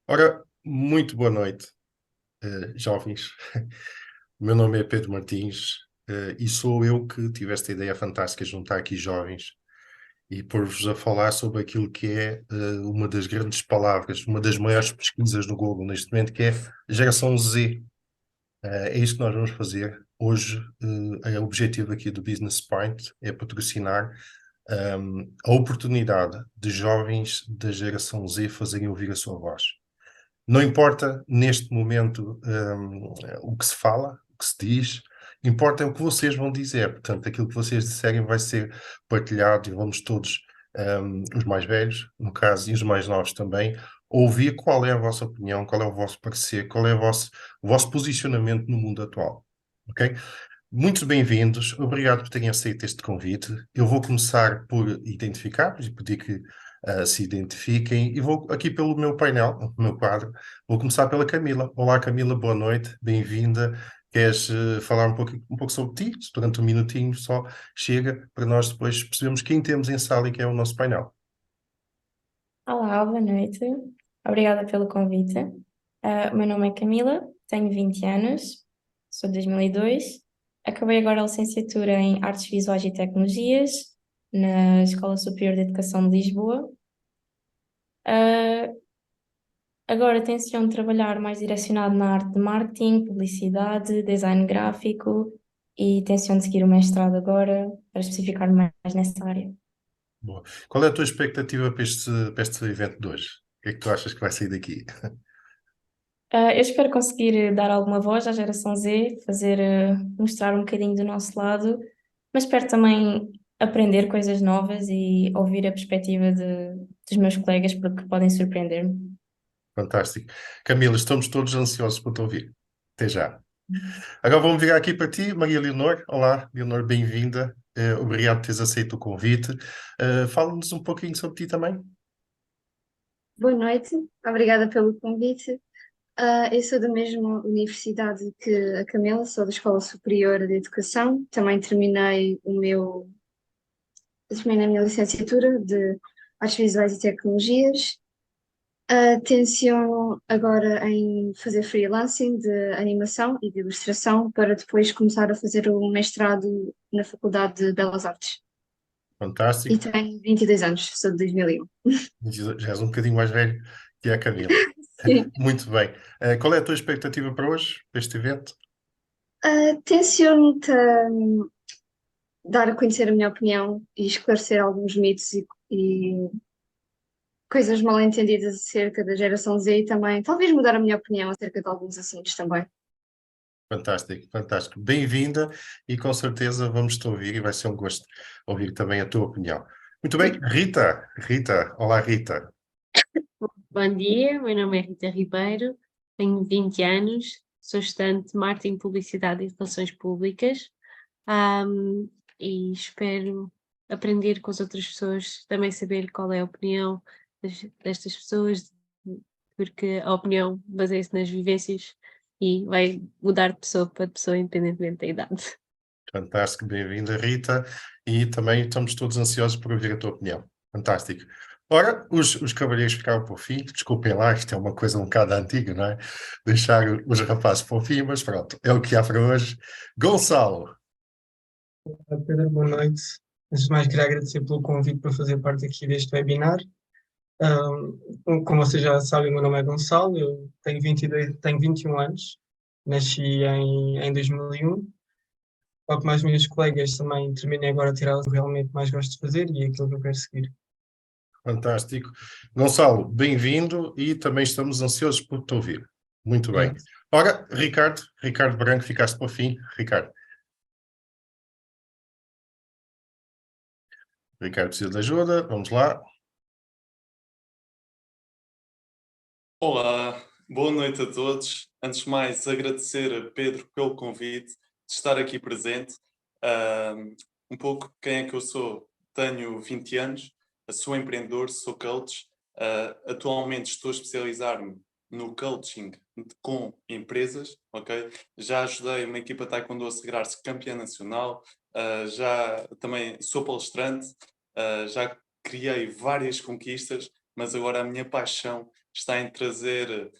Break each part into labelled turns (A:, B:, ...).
A: Ora, muito boa noite, jovens. O meu nome é Pedro Martins, e sou eu que tive esta ideia fantástica de juntar aqui jovens e pôr-vos a falar sobre aquilo que é uma das grandes palavras, uma das maiores pesquisas no Google neste momento, que é a geração Z. É isto que nós vamos fazer. Hoje, o objetivo aqui do Business Point é patrocinar a oportunidade de jovens da geração Z fazerem ouvir a sua voz. Não importa neste momento o que se fala, o que se diz, importa o que vocês vão dizer. Portanto, aquilo que vocês disserem vai ser partilhado e vamos todos, os mais velhos, no caso, e os mais novos também, ouvir qual é a vossa opinião, qual é o vosso parecer, qual é o vosso posicionamento no mundo atual. Ok? Muito bem-vindos, obrigado por terem aceito este convite. Eu vou começar por identificar-vos e pedir que se identifiquem, e vou aqui pelo meu painel, o meu quadro. Vou começar pela Camila. Olá, Camila, boa noite, bem-vinda. Queres falar um pouco sobre ti? Se durante um minutinho só chega para nós depois percebermos quem temos em sala e quem é o nosso painel.
B: Olá, boa noite. Obrigada pelo convite. O meu nome é Camila, tenho 20 anos, sou de 2002. Acabei agora a licenciatura em Artes Visuais e Tecnologias na Escola Superior de Educação de Lisboa. Ah, Agora tenciono trabalhar mais direcionado na arte de marketing, publicidade, design gráfico e tenciono seguir o mestrado agora para especificar mais nessa área.
A: Boa. Qual é a tua expectativa para este evento de hoje? O que é que tu achas que vai sair daqui?
B: Eu espero conseguir dar alguma voz à geração Z, mostrar um bocadinho do nosso lado, mas espero também aprender coisas novas e ouvir a perspectiva dos meus colegas, porque podem surpreender-me.
A: Fantástico. Camila, estamos todos ansiosos por te ouvir. Até já. Agora vamos virar aqui para ti, Maria Leonor. Olá, Leonor, bem-vinda. Obrigado por teres aceito o convite. Fala-nos um pouquinho sobre ti também.
C: Boa noite, obrigada pelo convite. Eu sou da mesma universidade que a Camila, sou da Escola Superior de Educação. Também terminei a minha licenciatura de Artes Visuais e Tecnologias. Tenciono agora em fazer freelancing de animação e de ilustração para depois começar a fazer o mestrado na Faculdade de Belas Artes. E
A: Fantástico.
C: tenho 22 anos, sou de 2001.
A: Já és um bocadinho mais velho que a Camila.
C: Sim.
A: Muito bem. Qual é a tua expectativa para hoje, para este evento?
C: Tenciono dar a conhecer a minha opinião e esclarecer alguns mitos e coisas mal entendidas acerca da geração Z e também talvez mudar a minha opinião acerca de alguns assuntos também.
A: Fantástico, fantástico. Bem-vinda e com certeza vamos-te ouvir e vai ser um gosto ouvir também a tua opinião. Muito bem, Rita. Rita, olá, Rita.
D: Bom dia, meu nome é Rita Ribeiro, tenho 20 anos, sou estudante de Marketing, Publicidade e Relações Públicas, e espero aprender com as outras pessoas, também saber qual é a opinião destas pessoas, porque a opinião baseia-se nas vivências e vai mudar de pessoa para pessoa, independentemente da idade.
A: Fantástico, bem-vinda, Rita. E também estamos todos ansiosos por ouvir a tua opinião. Fantástico. Ora, os cavalheiros ficaram por fim. Desculpem lá, isto é uma coisa um bocado antiga, não é? Deixar os rapazes por fim, mas pronto, é o que há para hoje. Gonçalo,
E: Olá, Pedro, boa noite. Antes de mais, queria agradecer pelo convite para fazer parte aqui deste webinar. Como vocês já sabem, o meu nome é Gonçalo, eu tenho 21 anos, nasci em 2001. Tal como as minhas colegas, também terminei agora a tirar o que realmente mais gosto de fazer e é aquilo que eu quero seguir.
A: fantástico. Gonçalo, bem-vindo e também estamos ansiosos por te ouvir. Muito bem.
E: Obrigado.
A: Ora, Ricardo Branco, ficaste por fim. Ricardo precisa de ajuda, vamos lá.
F: Olá, boa noite a todos. Antes de mais, agradecer a Pedro pelo convite de estar aqui presente. Um pouco quem é que eu sou? Tenho 20 anos, sou empreendedor, sou coach. Atualmente estou a especializar-me no coaching com empresas, ok? Já ajudei uma equipa de Taekwondo a sagrar-se campeã nacional, já também sou palestrante, já criei várias conquistas mas agora a minha paixão está em trazer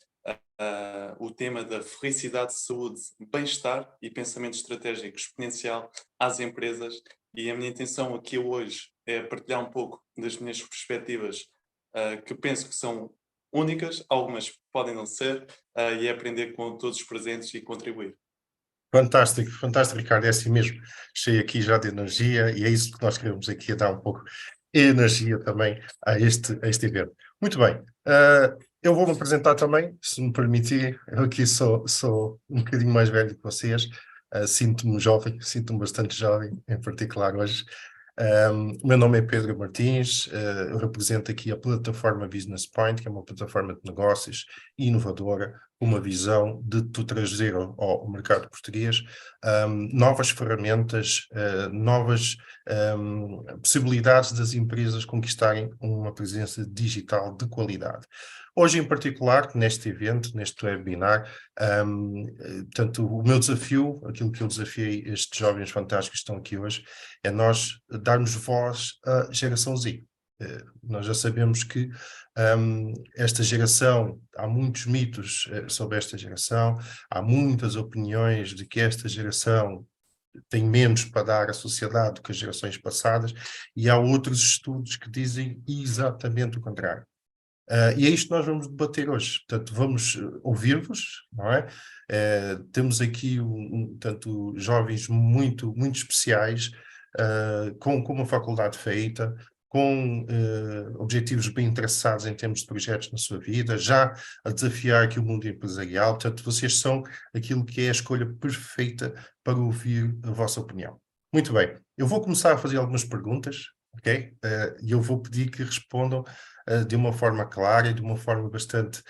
F: o tema da felicidade, saúde, bem-estar e pensamento estratégico exponencial às empresas. E a minha intenção aqui hoje é partilhar um pouco das minhas perspectivas, que penso que são únicas, algumas podem não ser, e é aprender com todos os presentes e contribuir.
A: Fantástico, fantástico, Ricardo, é assim mesmo. Cheio aqui já de energia e é isso que nós queremos aqui, a dar um pouco de energia também a este evento. Muito bem, eu vou-me apresentar também, se me permitirem. Eu aqui sou um bocadinho mais velho que vocês, sinto-me jovem, sinto-me bastante jovem, em particular hoje. O meu nome é Pedro Martins, eu represento aqui a plataforma Business Point, que é uma plataforma de negócios inovadora, com uma visão de tu trazer ao mercado português novas ferramentas, novas possibilidades das empresas conquistarem uma presença digital de qualidade. Hoje, em particular, neste evento, neste webinar, portanto, o meu desafio, aquilo que eu desafiei estes jovens fantásticos que estão aqui hoje, é nós darmos voz à geração Z. Nós já sabemos que esta geração, há muitos mitos sobre esta geração, há muitas opiniões de que esta geração tem menos para dar à sociedade do que as gerações passadas, e há outros estudos que dizem exatamente o contrário. E é isto que nós vamos debater hoje. Portanto, vamos ouvir-vos, não é? Temos aqui, tanto jovens muito, muito especiais, com uma faculdade feita, com objetivos bem traçados em termos de projetos na sua vida, já a desafiar aqui o mundo empresarial. Portanto, vocês são aquilo que é a escolha perfeita para ouvir a vossa opinião. Muito bem, eu vou começar a fazer algumas perguntas, ok? E eu vou pedir que respondam de uma forma clara e de uma forma bastante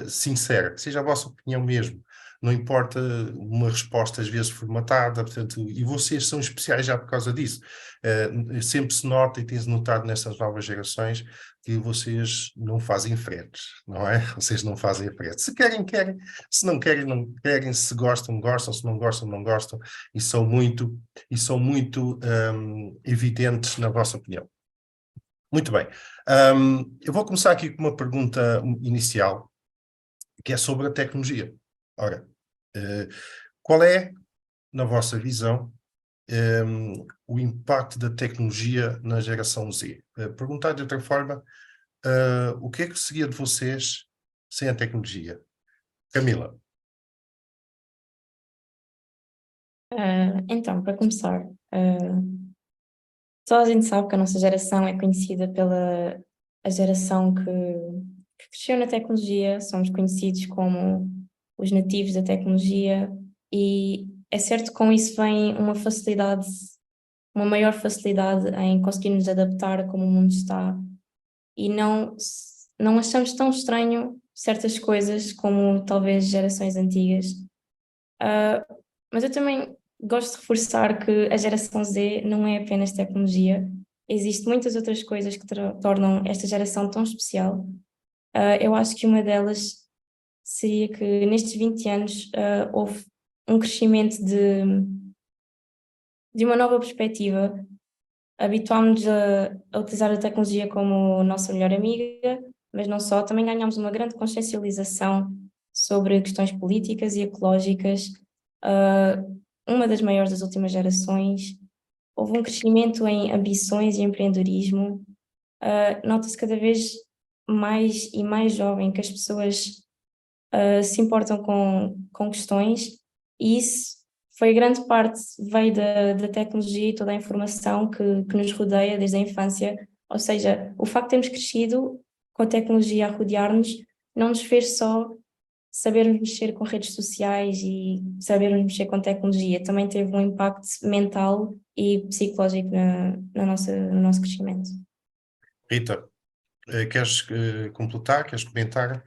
A: sincera, que seja a vossa opinião mesmo. Não importa uma resposta às vezes formatada, portanto, e vocês são especiais já por causa disso. Sempre se nota e tem-se notado nessas novas gerações que vocês não fazem fretes, não é? Vocês não fazem fretes. Se querem, querem. Se não querem, não querem. Se gostam, gostam. Se não gostam, não gostam. E são muito evidentes na vossa opinião. Muito bem. Eu vou começar aqui com uma pergunta inicial, que é sobre a tecnologia. Ora, qual é, na vossa visão, o impacto da tecnologia na geração Z? Perguntar de outra forma, o que é que seria de vocês sem a tecnologia? Camila.
B: Então, para começar, toda a gente sabe que a nossa geração é conhecida pela a geração que cresceu na tecnologia, somos conhecidos como os nativos da tecnologia, e é certo que com isso vem uma facilidade, uma maior facilidade em conseguir nos adaptar a como o mundo está, e não achamos tão estranho certas coisas como talvez gerações antigas. Mas eu também gosto de reforçar que a geração Z não é apenas tecnologia. Existem muitas outras coisas que tornam esta geração tão especial. Eu acho que uma delas seria que nestes 20 anos houve um crescimento de uma nova perspectiva. Habituámos-nos a utilizar a tecnologia como nossa melhor amiga, mas não só, também ganhámos uma grande consciencialização sobre questões políticas e ecológicas, uma das maiores das últimas gerações. Houve um crescimento em ambições e empreendedorismo. Nota-se cada vez mais e mais jovem que as pessoas se importam com questões, e isso foi grande parte, veio da tecnologia e toda a informação que nos rodeia desde a infância. Ou seja, o facto de termos crescido com a tecnologia a rodear-nos não nos fez só sabermos mexer com redes sociais e sabermos mexer com tecnologia, também teve um impacto mental e psicológico no nosso crescimento.
A: Rita, queres completar? Queres comentar?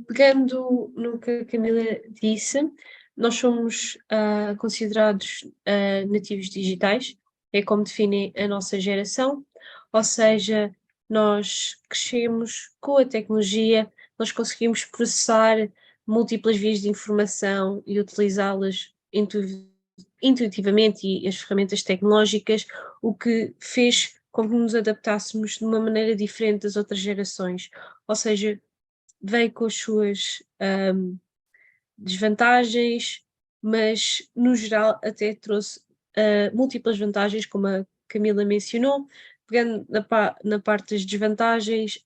D: Pegando no que a Camila disse, nós somos considerados nativos digitais, é como define a nossa geração, ou seja, nós crescemos com a tecnologia, nós conseguimos processar múltiplas vias de informação e utilizá-las intuitivamente, e as ferramentas tecnológicas, o que fez com que nos adaptássemos de uma maneira diferente das outras gerações. Ou seja, veio com as suas desvantagens, mas no geral até trouxe múltiplas vantagens, como a Camila mencionou. Pegando na parte das desvantagens,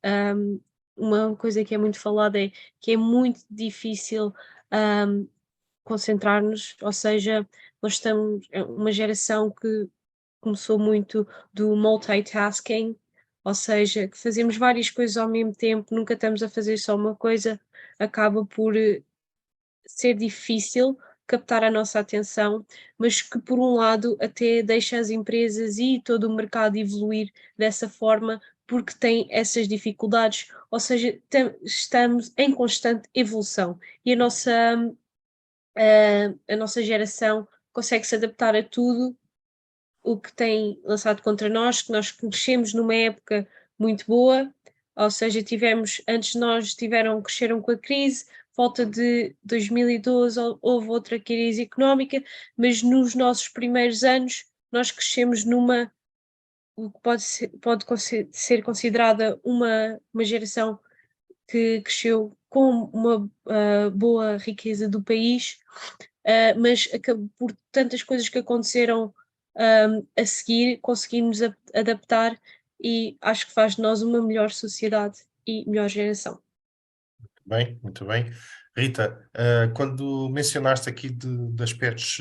D: uma coisa que é muito falada é que é muito difícil concentrar-nos, ou seja, nós estamos, é uma geração que começou muito do multitasking, ou seja, que fazemos várias coisas ao mesmo tempo, nunca estamos a fazer só uma coisa, acaba por ser difícil captar a nossa atenção, mas que por um lado até deixa as empresas e todo o mercado evoluir dessa forma, porque tem essas dificuldades, ou seja, estamos em constante evolução e a nossa geração consegue se adaptar a tudo o que tem lançado contra nós, que nós crescemos numa época muito boa, ou seja, antes de nós cresceram com a crise, volta de 2012 houve outra crise económica, mas nos nossos primeiros anos nós crescemos o que ser considerada uma geração que cresceu com uma boa riqueza do país, mas por tantas coisas que aconteceram a seguir, conseguimos adaptar e acho que faz de nós uma melhor sociedade e melhor geração.
A: Bem, muito bem. Rita, quando mencionaste aqui de aspectos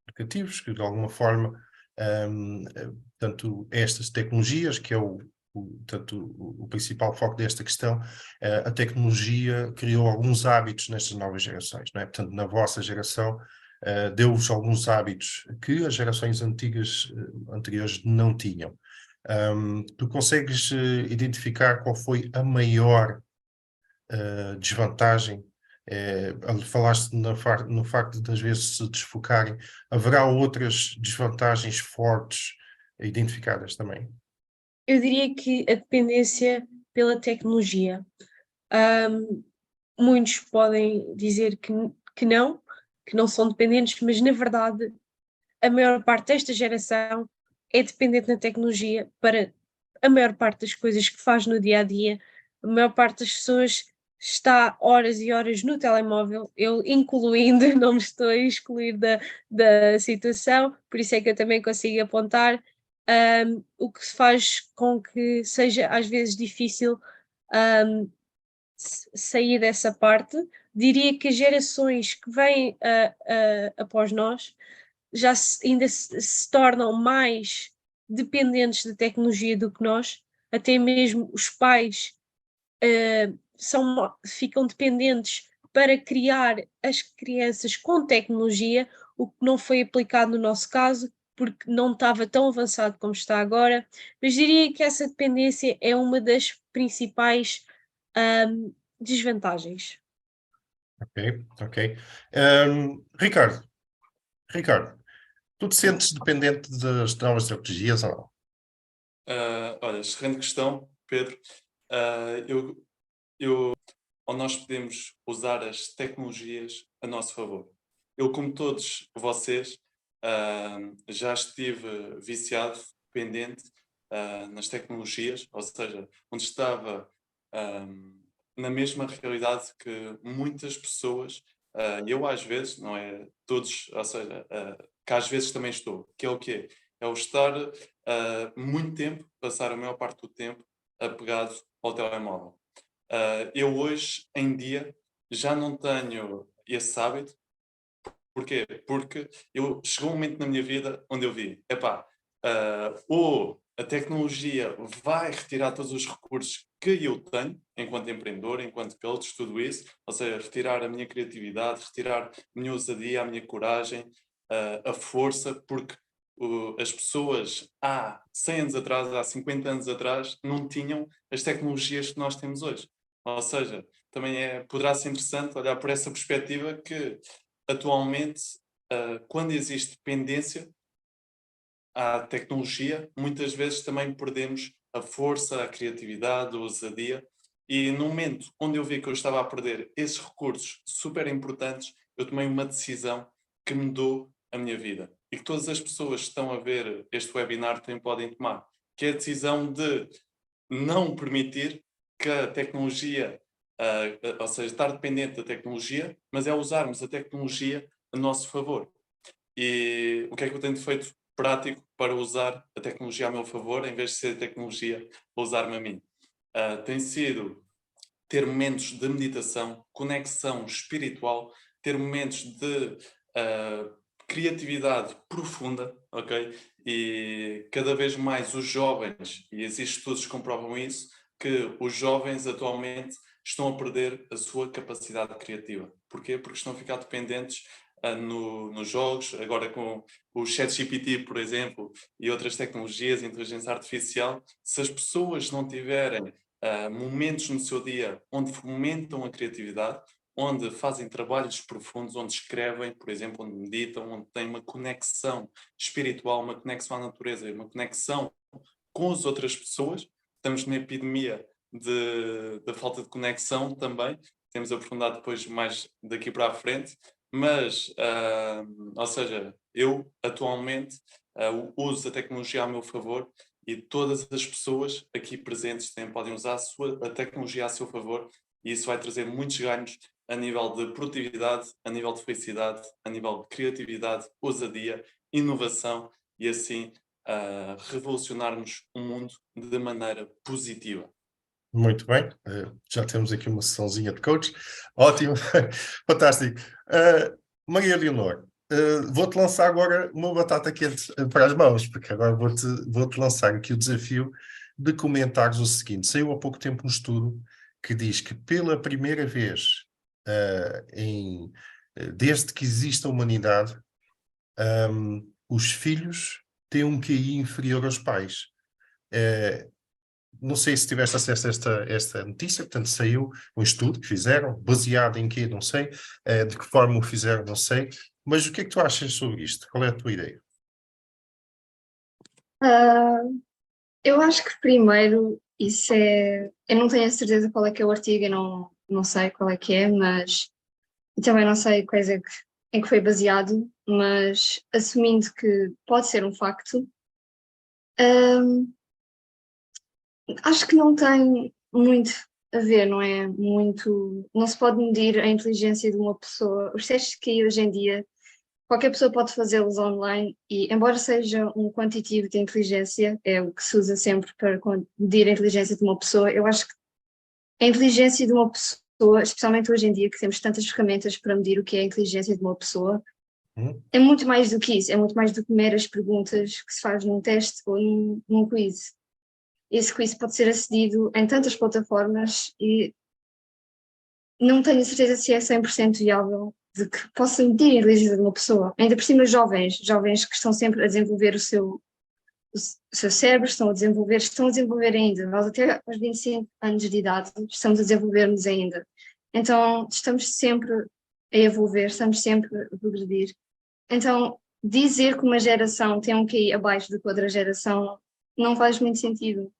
A: negativos, que de alguma forma, tanto estas tecnologias, que é o principal foco desta questão, a tecnologia criou alguns hábitos nestas novas gerações, não é? Portanto, na vossa geração, deu-vos alguns hábitos que as gerações anteriores não tinham. Tu consegues identificar qual foi a maior desvantagem? Falaste no facto de às vezes se desfocarem. Haverá outras desvantagens fortes identificadas também?
D: Eu diria que a dependência pela tecnologia. Muitos podem dizer que não são dependentes, mas na verdade a maior parte desta geração é dependente da tecnologia para a maior parte das coisas que faz no dia a dia. A maior parte das pessoas está horas e horas no telemóvel, eu incluindo, não me estou a excluir da situação, por isso é que eu também consigo apontar, o que faz com que seja às vezes difícil sair dessa parte. Diria que as gerações que vêm após nós ainda se tornam mais dependentes da tecnologia do que nós, até mesmo os pais ficam dependentes para criar as crianças com tecnologia, o que não foi aplicado no nosso caso, porque não estava tão avançado como está agora, mas diria que essa dependência é uma das principais desvantagens.
A: Ok. Ricardo, tu te sentes dependente das novas tecnologias ou não?
F: Olha, excelente questão, Pedro. Ou nós podemos usar as tecnologias a nosso favor. Eu, como todos vocês, já estive viciado, dependente nas tecnologias, ou seja, onde estava na mesma realidade que muitas pessoas, eu às vezes, não é todos, ou seja, que às vezes também estou, que é o quê? É o estar muito tempo, passar a maior parte do tempo apegado ao telemóvel. Eu hoje em dia já não tenho esse hábito. Porquê? Porque chegou um momento na minha vida onde eu vi, ou a tecnologia vai retirar todos os recursos que eu tenho enquanto empreendedor, enquanto coach, tudo isso, ou seja, retirar a minha criatividade, retirar a minha ousadia, a minha coragem, a força, porque as pessoas há 100 anos atrás, há 50 anos atrás, não tinham as tecnologias que nós temos hoje. Ou seja, também poderá ser interessante olhar por essa perspectiva que atualmente, quando existe dependência à tecnologia, muitas vezes também perdemos a força, a criatividade, a ousadia. E no momento onde eu vi que eu estava a perder esses recursos super importantes, eu tomei uma decisão que mudou a minha vida. E que todas as pessoas que estão a ver este webinar também podem tomar. que é a decisão de não permitir que a tecnologia, ou seja, estar dependente da tecnologia, mas é usarmos a tecnologia a nosso favor. E o que é que eu tenho feito prático para usar a tecnologia a meu favor, em vez de ser a tecnologia a usar-me a mim? Tem sido ter momentos de meditação, conexão espiritual, ter momentos de criatividade profunda, ok? E cada vez mais os jovens, e existem estudos que comprovam isso, que os jovens atualmente estão a perder a sua capacidade criativa. Porquê? Porque estão a ficar dependentes nos jogos, agora com o ChatGPT, por exemplo, e outras tecnologias, inteligência artificial. Se as pessoas não tiverem momentos no seu dia onde fomentam a criatividade, onde fazem trabalhos profundos, onde escrevem, por exemplo, onde meditam, onde têm uma conexão espiritual, uma conexão à natureza, uma conexão com as outras pessoas. Estamos numa epidemia da falta de conexão também, temos aprofundado depois mais daqui para a frente, mas, ou seja, eu atualmente uso a tecnologia a meu favor e todas as pessoas aqui presentes podem usar a tecnologia a seu favor, e isso vai trazer muitos ganhos a nível de produtividade, a nível de felicidade, a nível de criatividade, ousadia, inovação e assim revolucionarmos o mundo de maneira positiva.
A: Muito bem, já temos aqui uma sessãozinha de coach. Ótimo, fantástico. Maria Leonor, vou-te lançar agora uma batata quente para as mãos, porque agora vou-te lançar aqui o desafio de comentares o seguinte. Saiu há pouco tempo um estudo que diz que pela primeira vez, desde que existe a humanidade, os filhos têm um QI inferior aos pais. Não sei se tiveste acesso a esta notícia, portanto saiu um estudo que fizeram, baseado em quê, não sei, de que forma o fizeram, não sei, mas o que é que tu achas sobre isto? Qual é a tua ideia?
C: Eu acho que primeiro isso é. Eu não tenho a certeza qual é que é o artigo, eu não sei qual é que é, mas e também não sei quais é em que foi baseado, mas assumindo que pode ser um facto, acho que não tem muito a ver, não é? Não se pode medir a inteligência de uma pessoa. Os testes que hoje em dia qualquer pessoa pode fazê-los online e, embora seja um quantitativo de inteligência, é o que se usa sempre para medir a inteligência de uma pessoa, eu acho que a inteligência de uma pessoa, especialmente hoje em dia que temos tantas ferramentas para medir o que é a inteligência de uma pessoa, é muito mais do que isso, é muito mais do que meras perguntas que se faz num teste ou num quiz. Esse quiz pode ser acedido em tantas plataformas e não tenho certeza se é 100% viável de que possa medir a inteligência de uma pessoa. Ainda por cima jovens que estão sempre a desenvolver o seu cérebro, estão a desenvolver ainda. Nós até aos 25 anos de idade estamos a desenvolver-nos ainda. Então estamos sempre a evoluver, estamos sempre a progredir. Então dizer que uma geração tem um QI abaixo do que outra geração não faz muito sentido.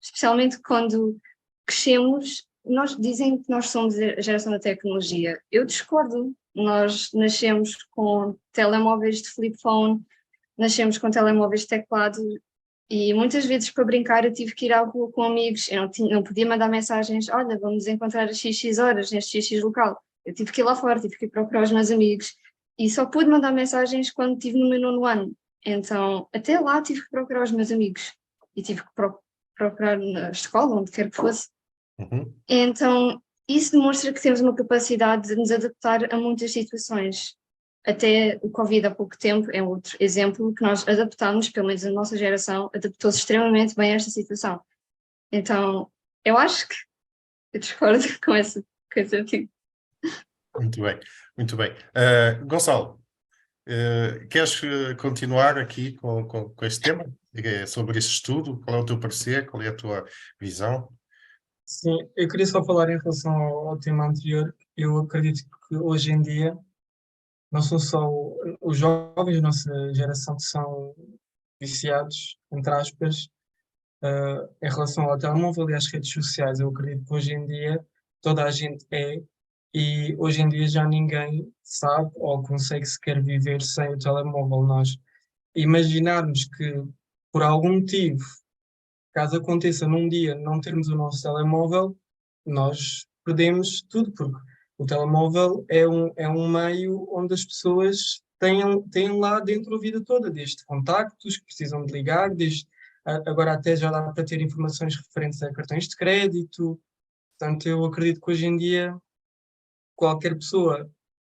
C: Especialmente quando crescemos, nós dizem que nós somos a geração da tecnologia. Eu discordo. Nós nascemos com telemóveis de flip phone, nascemos com telemóveis de teclado e muitas vezes para brincar eu tive que ir à rua com amigos. Eu não podia mandar mensagens, olha, vamos encontrar às XX horas neste XX local. Eu tive que ir lá fora, tive que ir procurar os meus amigos e só pude mandar mensagens quando estive no meu 9º ano. Então, até lá tive que procurar os meus amigos e tive que procurar na escola, onde quer que fosse. Então, isso demonstra que temos uma capacidade de nos adaptar a muitas situações. Até o Covid há pouco tempo é outro exemplo que nós adaptámos, pelo menos a nossa geração, adaptou-se extremamente bem a esta situação. Então, eu acho que eu discordo com essa coisa aqui.
A: Muito bem, muito bem. Gonçalo, queres continuar aqui com este tema? Sobre este estudo? Qual é o teu parecer? Qual é a tua visão?
E: Sim, eu queria só falar em relação ao tema anterior. Eu acredito que hoje em dia não são só os jovens da nossa geração que são viciados, entre aspas, em relação ao telemóvel e às redes sociais. Eu acredito que hoje em dia toda a gente e hoje em dia já ninguém sabe ou consegue sequer viver sem o telemóvel. Nós imaginarmos que por algum motivo caso aconteça num dia não termos o nosso telemóvel, nós perdemos tudo, porque o telemóvel é um meio onde as pessoas têm lá dentro a vida toda, desde contactos que precisam de ligar, agora até já dá para ter informações referentes a cartões de crédito. Portanto, eu acredito que hoje em dia qualquer pessoa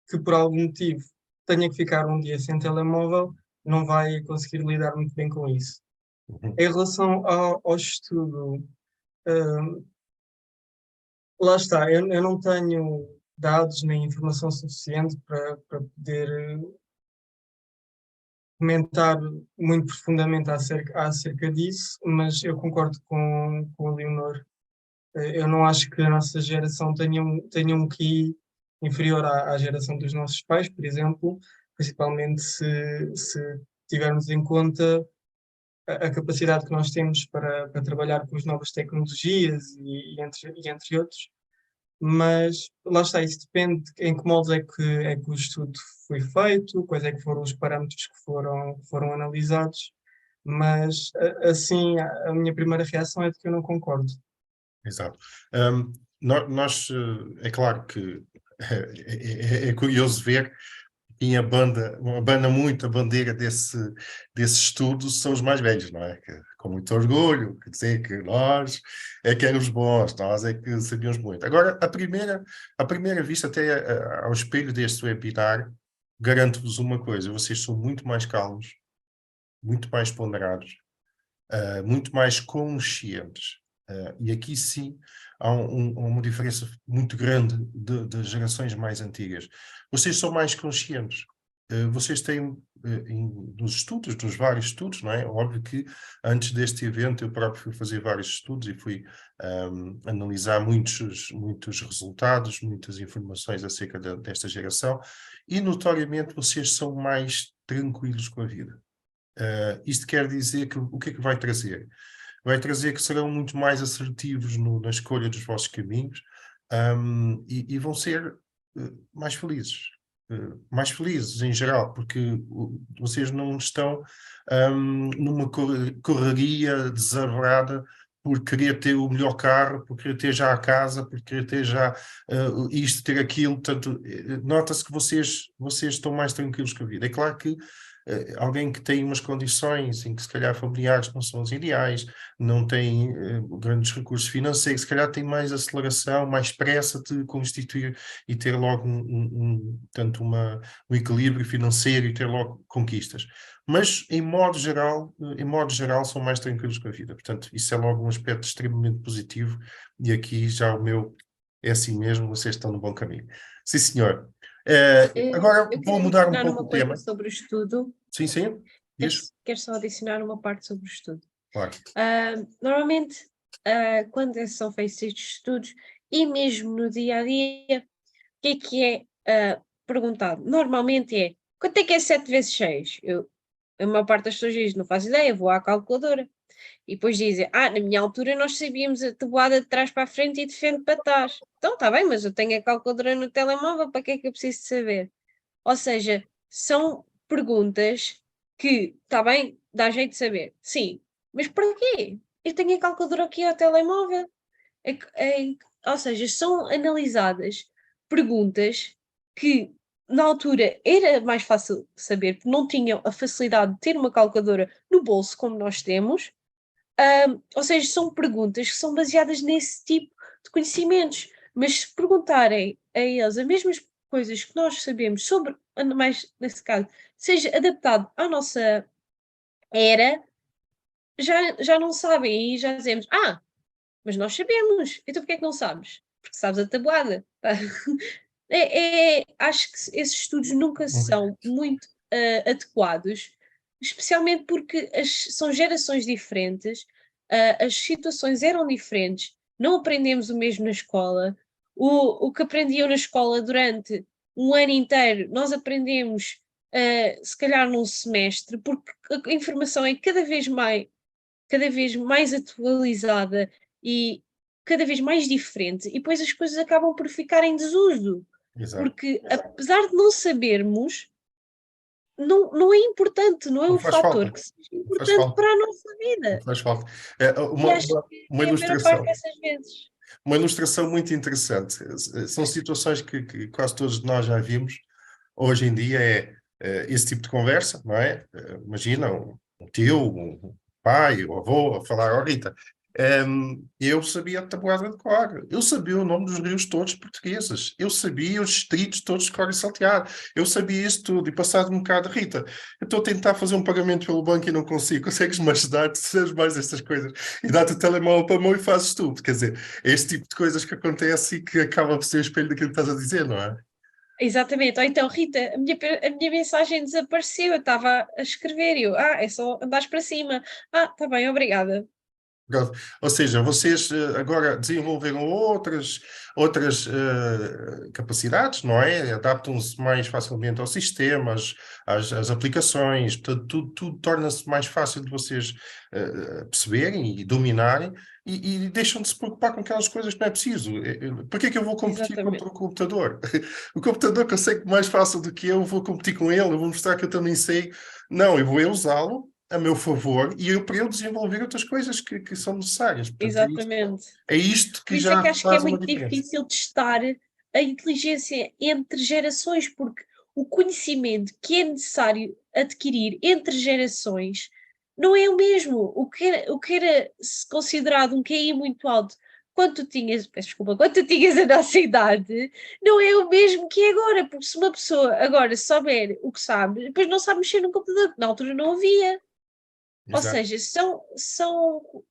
E: que por algum motivo tenha que ficar um dia sem telemóvel não vai conseguir lidar muito bem com isso.
A: Uhum.
E: Em relação ao estudo, hum, lá está, eu não tenho dados nem informação suficiente para poder comentar muito profundamente acerca disso, mas eu concordo com a Leonor. Eu não acho que a nossa geração tenha um QI inferior à geração dos nossos pais, por exemplo, principalmente se tivermos em conta a capacidade que nós temos para trabalhar com as novas tecnologias e entre outros. Mas lá está, isso depende de em que moldes é que o estudo foi feito, quais é que foram os parâmetros que foram analisados, mas assim a minha primeira reação é de que eu não concordo.
A: Exato. Nós, é claro que é curioso ver e abana muito a bandeira desse estudo são os mais velhos, não é? Com muito orgulho, quer dizer que nós é que éramos bons, nós é que sabíamos muito. Agora, à primeira vista, até ao espelho deste webinar, garanto-vos uma coisa, vocês são muito mais calmos, muito mais ponderados, muito mais conscientes. E aqui sim há uma diferença muito grande das gerações mais antigas. Vocês são mais conscientes. Vocês têm, nos estudos, nos vários estudos, não é? Óbvio que antes deste evento eu próprio fui fazer vários estudos e fui analisar muitos resultados, muitas informações acerca desta geração e notoriamente vocês são mais tranquilos com a vida. Isto quer dizer que o que é que vai trazer? Vai trazer que serão muito mais assertivos na escolha dos vossos caminhos, e vão ser mais felizes. Mais felizes em geral, porque vocês não estão numa correria desabrada por querer ter o melhor carro, por querer ter já a casa, por querer ter já isto, ter aquilo. Portanto, nota-se que vocês estão mais tranquilos com a vida. É claro que alguém que tem umas condições em que se calhar familiares não são as ideais, não tem grandes recursos financeiros, se calhar tem mais aceleração, mais pressa de constituir e ter logo tanto um equilíbrio financeiro e ter logo conquistas. Mas, em modo geral, são mais tranquilos com a vida. Portanto, isso é logo um aspecto extremamente positivo e aqui já o meu é assim mesmo, vocês estão no bom caminho. Sim, senhor. Agora
D: Eu
A: vou
D: queria
A: mudar um
D: adicionar
A: pouco
D: uma
A: o
D: coisa
A: tema.
D: sobre o estudo.
A: Sim, sim. Diz.
D: Quero só adicionar uma parte sobre o estudo.
A: Claro.
D: Normalmente, quando são feitos estes estudos, e mesmo no dia a dia, o que é perguntado? Normalmente é quanto é que é 7 vezes 6? A maior parte das pessoas diz, não faço ideia, vou à calculadora. E depois dizem, na minha altura nós sabíamos a tabuada de trás para a frente e de frente para trás. Então está bem, mas eu tenho a calculadora no telemóvel, para que é que eu preciso de saber? Ou seja, são perguntas que, está bem, dá jeito de saber. Sim, mas para quê? Eu tenho a calculadora aqui ao telemóvel. Ou seja, são analisadas perguntas que na altura era mais fácil saber, porque não tinham a facilidade de ter uma calculadora no bolso como nós temos. Ou seja, são perguntas que são baseadas nesse tipo de conhecimentos. Mas se perguntarem a eles as mesmas coisas que nós sabemos sobre, mais nesse caso, seja adaptado à nossa era, já não sabem e já dizemos, mas nós sabemos, então porquê é que não sabes? Porque sabes a tabuada. Tá? Acho que esses estudos nunca são muito adequados, especialmente porque são gerações diferentes, as situações eram diferentes, não aprendemos o mesmo na escola. O que aprendiam na escola durante um ano inteiro, nós aprendemos se calhar num semestre, porque a informação é cada vez mais atualizada e cada vez mais diferente, e depois as coisas acabam por ficar em desuso.
A: Exato.
D: Porque apesar de não sabermos, não é importante, não é
A: Não
D: um
A: faz
D: fator
A: falta,
D: que seja
A: não faz
D: importante
A: falta,
D: para a nossa
A: não
D: vida.
A: faz falta. É,
D: E acho
A: uma
D: que é a maior parte
A: ilustração.
D: dessas vezes.
A: Uma ilustração muito interessante. São situações que quase todos de nós já vimos. Hoje em dia esse tipo de conversa, não é? Imagina um tio, um pai, um avô a falar, ó Rita, eu sabia a tabuada de cor, eu sabia o nome dos rios todos portugueses, eu sabia os distritos todos de cor e salteado, eu sabia isso tudo, e passado um bocado, Rita, eu estou a tentar fazer um pagamento pelo banco e não consigo, consegues-me ajudar, tu sabes mais destas coisas, e dá-te o telemóvel para a mão e fazes tudo, quer dizer, é este tipo de coisas que acontece e que acaba por ser o espelho daquilo que estás a dizer, não é?
D: Exatamente. Ou então, Rita, a minha mensagem desapareceu, eu estava a escrever e eu, é só andares para cima. Tá bem, obrigada.
A: Pronto. Ou seja, vocês agora desenvolveram outras capacidades, não é? Adaptam-se mais facilmente aos sistemas, às aplicações, portanto, tudo torna-se mais fácil de vocês perceberem e dominarem e deixam de se preocupar com aquelas coisas que não é preciso. Para que é que eu vou competir contra
D: Exatamente.
A: o computador? O computador consegue mais fácil do que eu vou competir com ele, eu vou mostrar que eu também sei. Não, eu vou usá-lo a meu favor e para eu desenvolver outras coisas que são necessárias. Portanto,
D: Exatamente.
A: é isto
D: Por
A: que
D: isso é que
A: já
D: acho que é
A: faz uma
D: muito
A: diferença.
D: difícil testar a inteligência entre gerações, porque o conhecimento que é necessário adquirir entre gerações não é o mesmo. O que era considerado um QI muito alto quando tu tinhas, peço desculpa, quando tu tinhas a nossa idade, não é o mesmo que é agora, porque se uma pessoa agora souber o que sabe, depois não sabe mexer no computador, que na altura não havia. Ou
A: Exato.
D: seja,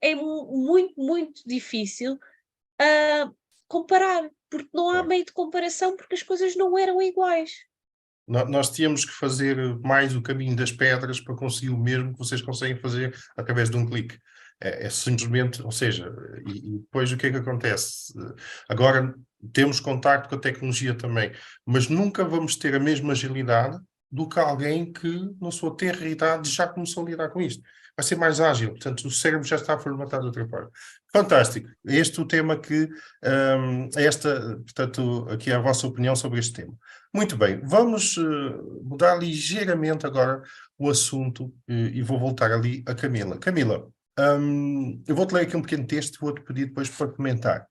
D: é muito, muito difícil comparar, porque não há
A: Claro.
D: meio de comparação, porque as coisas não eram iguais.
A: Nós tínhamos que fazer mais o caminho das pedras para conseguir o mesmo que vocês conseguem fazer através de um clique. É simplesmente, ou seja, e depois o que é que acontece? Agora temos contacto com a tecnologia também, mas nunca vamos ter a mesma agilidade do que alguém que, na sua tenra idade, já começou a lidar com isto. Vai ser mais ágil, portanto, o cérebro já está formatado de outra forma. Fantástico. Este é o tema que, portanto, aqui é a vossa opinião sobre este tema. Muito bem, vamos mudar ligeiramente agora o assunto e vou voltar ali a Camila. Camila, eu vou-te ler aqui um pequeno texto e vou-te pedir depois para comentar.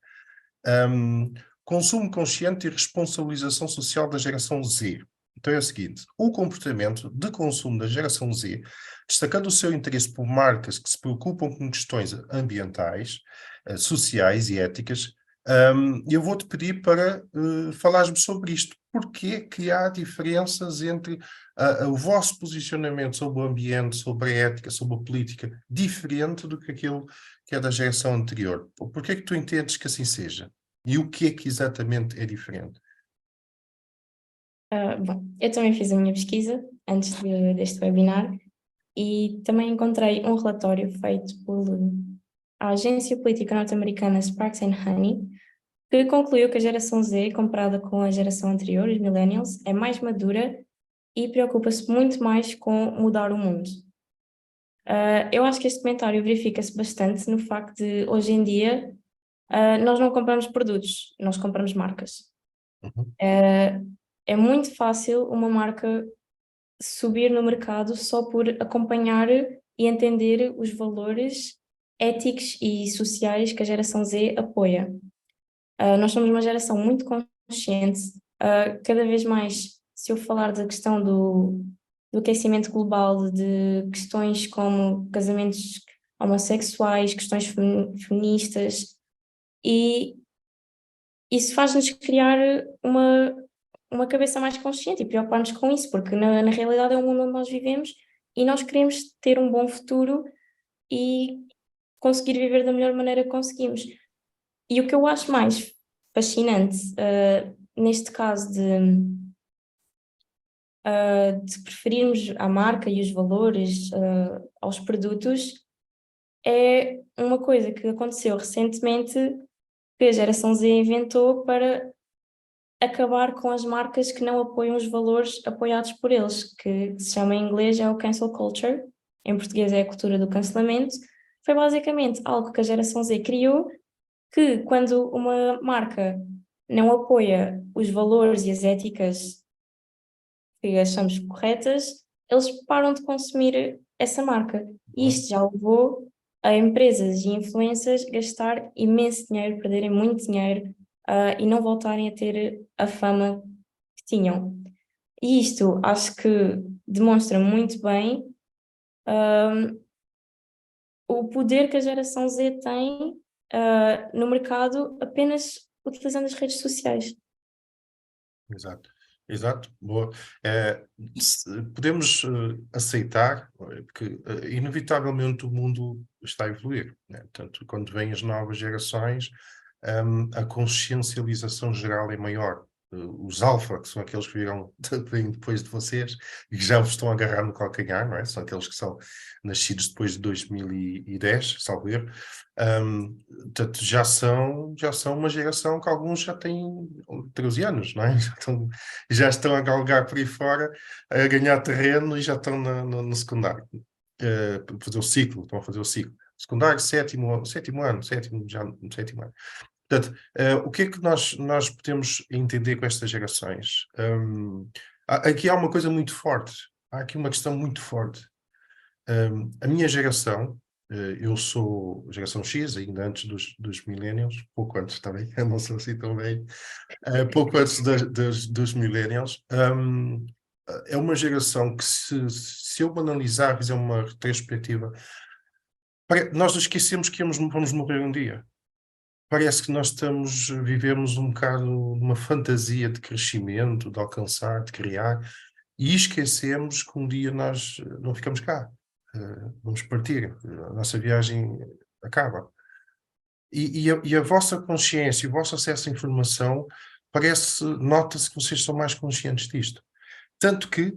A: Um, Consumo consciente e responsabilização social da geração Z. Então é o seguinte: o comportamento de consumo da geração Z, destacando o seu interesse por marcas que se preocupam com questões ambientais, sociais e éticas, eu vou-te pedir para falares-me sobre isto. Porquê que há diferenças entre o vosso posicionamento sobre o ambiente, sobre a ética, sobre a política, diferente do que aquilo que é da geração anterior? Porquê que tu entendes que assim seja? E o que é que exatamente é diferente?
B: Bom, eu também fiz a minha pesquisa antes deste webinar e também encontrei um relatório feito por a agência política norte-americana Sparks and Honey, que concluiu que a geração Z, comparada com a geração anterior, os millennials, é mais madura e preocupa-se muito mais com mudar o mundo. Eu acho que este comentário verifica-se bastante no facto de, hoje em dia, nós não compramos produtos, nós compramos marcas.
A: Uhum.
B: É muito fácil uma marca subir no mercado só por acompanhar e entender os valores éticos e sociais que a geração Z apoia. Nós somos uma geração muito consciente. Cada vez mais, se eu falar da questão do aquecimento global, de questões como casamentos homossexuais, questões feministas, e isso faz-nos criar uma cabeça mais consciente e preocupar-nos com isso, porque na realidade é o mundo onde nós vivemos e nós queremos ter um bom futuro e conseguir viver da melhor maneira que conseguimos. E o que eu acho mais fascinante, neste caso de preferirmos a marca e os valores aos produtos, é uma coisa que aconteceu recentemente que a geração Z inventou para acabar com as marcas que não apoiam os valores apoiados por eles, que se chama em inglês é o cancel culture, em português é a cultura do cancelamento. Foi basicamente algo que a geração Z criou, que quando uma marca não apoia os valores e as éticas que achamos corretas, eles param de consumir essa marca. E isto já levou a empresas e influencers gastar imenso dinheiro, perderem muito dinheiro, e não voltarem a ter a fama que tinham. E isto acho que demonstra muito bem, o poder que a geração Z tem, no mercado apenas utilizando as redes sociais.
A: Exato, exato, boa. Podemos aceitar que inevitavelmente o mundo está a evoluir, né? Portanto, quando vêm as novas gerações, a consciencialização geral é maior. Os alfa, que são aqueles que vêm depois de vocês e que já vos estão a agarrar no calcanhar, não é? São aqueles que são nascidos depois de 2010, salvo erro. Portanto, já são uma geração que alguns já têm 13 anos, não é? Já estão a galgar por aí fora, a ganhar terreno e já estão no secundário. Fazer o ciclo, estão a fazer o ciclo. Secundário, sétimo ano. Portanto, o que é que nós podemos entender com estas gerações? Aqui há uma coisa muito forte. Há aqui uma questão muito forte. A minha geração, eu sou geração X, ainda antes dos millennials, pouco antes também, eu não sou assim tão velho, pouco antes dos millennials. É uma geração que, se eu banalizar, fizer uma retrospectiva, nós nos esquecemos que vamos morrer um dia. Parece que nós vivemos um bocado numa fantasia de crescimento, de alcançar, de criar, e esquecemos que um dia nós não ficamos cá. Vamos partir, a nossa viagem acaba. E a vossa consciência, o vosso acesso à informação, nota-se que vocês são mais conscientes disto. Tanto que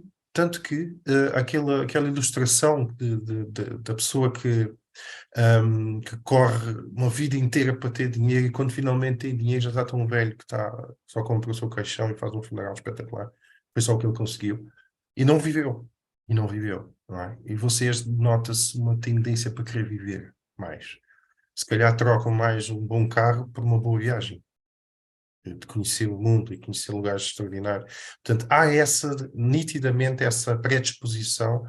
A: aquela ilustração da pessoa que corre uma vida inteira para ter dinheiro e quando finalmente tem dinheiro já está tão velho que só compra o seu caixão e faz um funeral espetacular. Foi só o que ele conseguiu. E não viveu. Não é? E vocês, nota-se uma tendência para querer viver mais. Se calhar trocam mais um bom carro por uma boa viagem. De conhecer o mundo e conhecer lugares extraordinários. Portanto, há nitidamente essa predisposição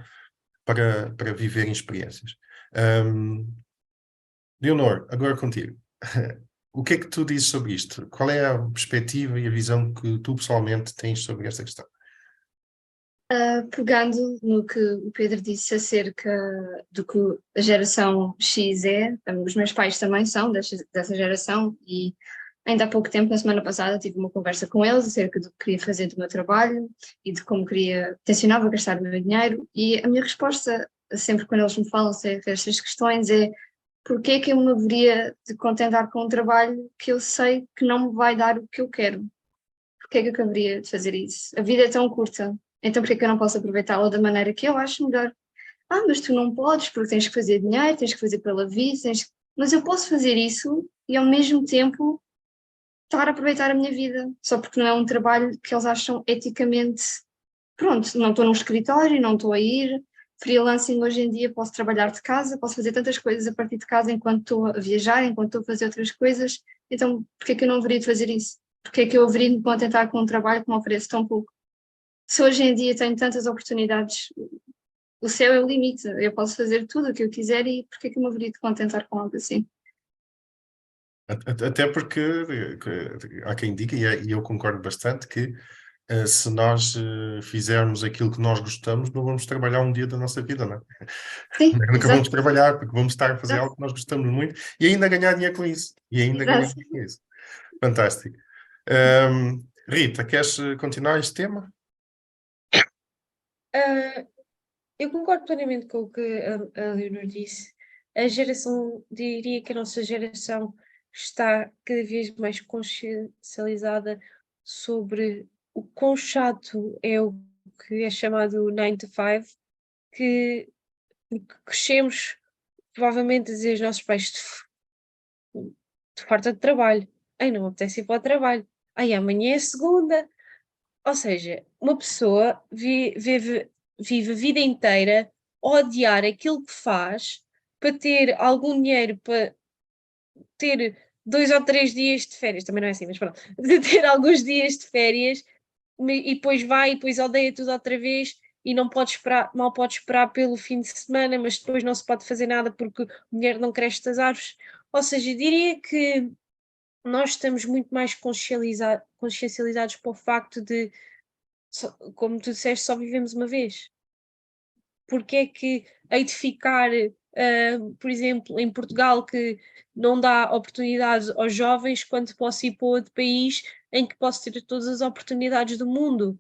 A: para viverem experiências. Leonor, agora contigo. O que é que tu dizes sobre isto? Qual é a perspectiva e a visão que tu pessoalmente tens sobre esta questão?
C: Pegando no que o Pedro disse acerca do que a geração X é, os meus pais também são dessa geração e ainda há pouco tempo, na semana passada, tive uma conversa com eles acerca do que queria fazer do meu trabalho e de como tencionava gastar o meu dinheiro e a minha resposta, sempre quando eles me falam acerca destas questões é: porque é que eu me haveria de contentar com um trabalho que eu sei que não me vai dar o que eu quero? Porque é que eu acabaria de fazer isso? A vida é tão curta, então porque é que eu não posso aproveitá-la da maneira que eu acho melhor? Mas tu não podes porque tens que fazer dinheiro, tens que fazer pela vida, mas eu posso fazer isso e ao mesmo tempo estar a aproveitar a minha vida, só porque não é um trabalho que eles acham eticamente, pronto, não estou num escritório, não estou a ir, freelancing hoje em dia posso trabalhar de casa, posso fazer tantas coisas a partir de casa enquanto estou a viajar, enquanto estou a fazer outras coisas, então porque é que eu não haveria de fazer isso? Porque é que eu haveria de me contentar com um trabalho que me oferece tão pouco? Se hoje em dia tenho tantas oportunidades, o céu é o limite, eu posso fazer tudo o que eu quiser e porque é que eu me haveria de contentar com algo assim?
A: Até porque há quem diga, e eu concordo bastante, que se nós fizermos aquilo que nós gostamos, não vamos trabalhar um dia da nossa vida, não é?
C: Sim,
A: Nunca vamos
C: exato,
A: trabalhar, porque vamos estar a fazer
C: exato,
A: algo que nós gostamos muito e ainda ganhar dinheiro com isso.
C: exato.
A: Fantástico. Rita, queres continuar este tema?
D: Ah, eu concordo plenamente com o que a Leonor disse. Diria que a nossa geração está cada vez mais consciencializada sobre o quão chato é o que é chamado 9 to 5, que crescemos provavelmente a dizer aos nossos pais: "Tu farta de trabalho, ai não me apetece ir para o trabalho, ai amanhã é segunda." Ou seja, uma pessoa vive a vida inteira a odiar aquilo que faz para ter algum dinheiro para ter 2 ou 3 dias de férias, também não é assim, mas pronto, de ter alguns dias de férias, e depois vai e depois odeia tudo outra vez e não pode esperar, mal pode esperar pelo fim de semana, mas depois não se pode fazer nada porque o dinheiro não cresce das árvores. Ou seja, diria que nós estamos muito mais consciencializados para o facto de, como tu disseste, só vivemos uma vez. Porque é que hei de ficar, por exemplo, em Portugal, que não dá oportunidades aos jovens, quando posso ir para outro país em que posso ter todas as oportunidades do mundo?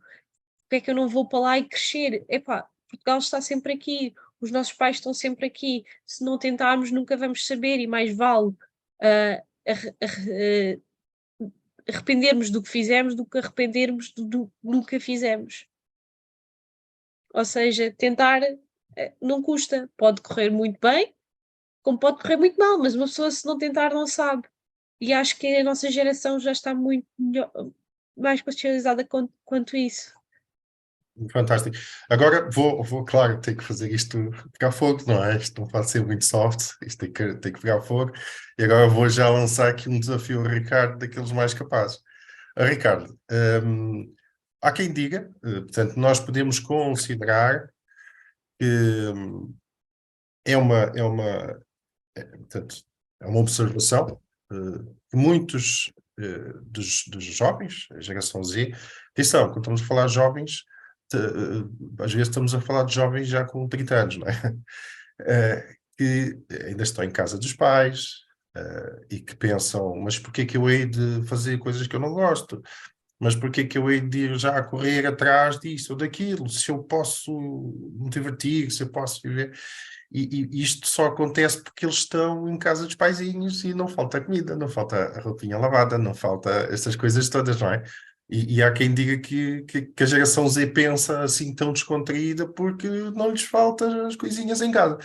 D: Porque é que eu não vou para lá e crescer? Epá, Portugal está sempre aqui, os nossos pais estão sempre aqui. Se não tentarmos, nunca vamos saber, e mais vale arrependermos do que fizemos do que arrependermos do que nunca fizemos. Ou seja, tentar não custa. Pode correr muito bem, como pode correr muito mal, mas uma pessoa, se não tentar, não sabe. E acho que a nossa geração já está muito melhor, mais consciencializada quanto isso.
A: Fantástico. Agora claro, ter que fazer isto pegar fogo, não é? Isto não pode ser muito soft, isto tem que pegar fogo. E agora vou já lançar aqui um desafio ao Ricardo, daqueles mais capazes. Ricardo, há quem diga, portanto, nós podemos considerar que portanto, é uma observação que muitos dos jovens, a geração Z, atenção, quando estamos a falar de jovens, às vezes estamos a falar de jovens já com 30 anos, não é? Que ainda estão em casa dos pais e que pensam, mas porquê que eu hei de fazer coisas que eu não gosto? Mas porquê que eu hei de ir já a correr atrás disso ou daquilo? Se eu posso me divertir, se eu posso viver... E isto só acontece porque eles estão em casa dos paizinhos e não falta comida, não falta a roupinha lavada, não falta estas coisas todas, não é? E há quem diga que a geração Z pensa assim tão descontraída porque não lhes falta as coisinhas em casa.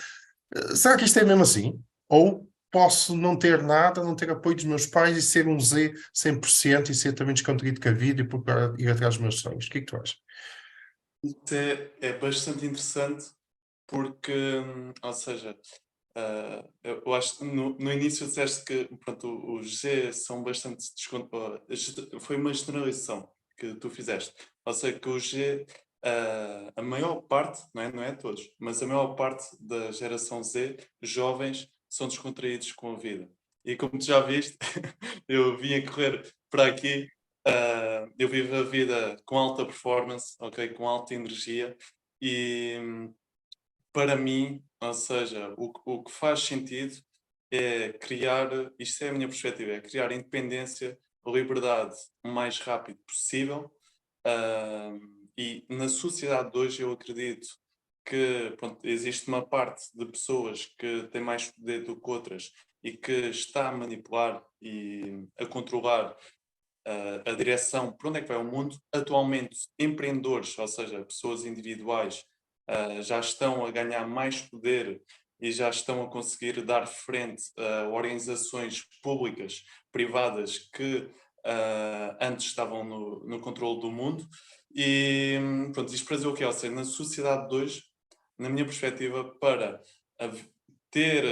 A: Será que isto é mesmo assim? Ou posso não ter nada, não ter apoio dos meus pais e ser um Z 100% e ser também descontraído com a vida e procurar ir atrás dos meus sonhos? O que é que tu achas?
F: Isso é bastante interessante porque, ou seja, eu acho que no início disseste que pronto, os G são bastante foi uma generalização que tu fizeste. Ou seja, que o G, a maior parte, não é todos, mas a maior parte da geração Z, jovens, são descontraídos com a vida. E como tu já viste, eu vim a correr para aqui. Eu vivo a vida com alta performance, ok, com alta energia e para mim, ou seja, o que faz sentido é criar, isto é a minha perspectiva, é criar independência, liberdade o mais rápido possível. E na sociedade de hoje eu acredito que pronto, existe uma parte de pessoas que têm mais poder do que outras e que está a manipular e a controlar a direção para onde é que vai o mundo. Atualmente, empreendedores, ou seja, pessoas individuais, já estão a ganhar mais poder e já estão a conseguir dar frente a organizações públicas, privadas, que antes estavam no controle do mundo. E pronto, isto para dizer o quê? Ou seja, na sociedade de hoje, na minha perspectiva, para ter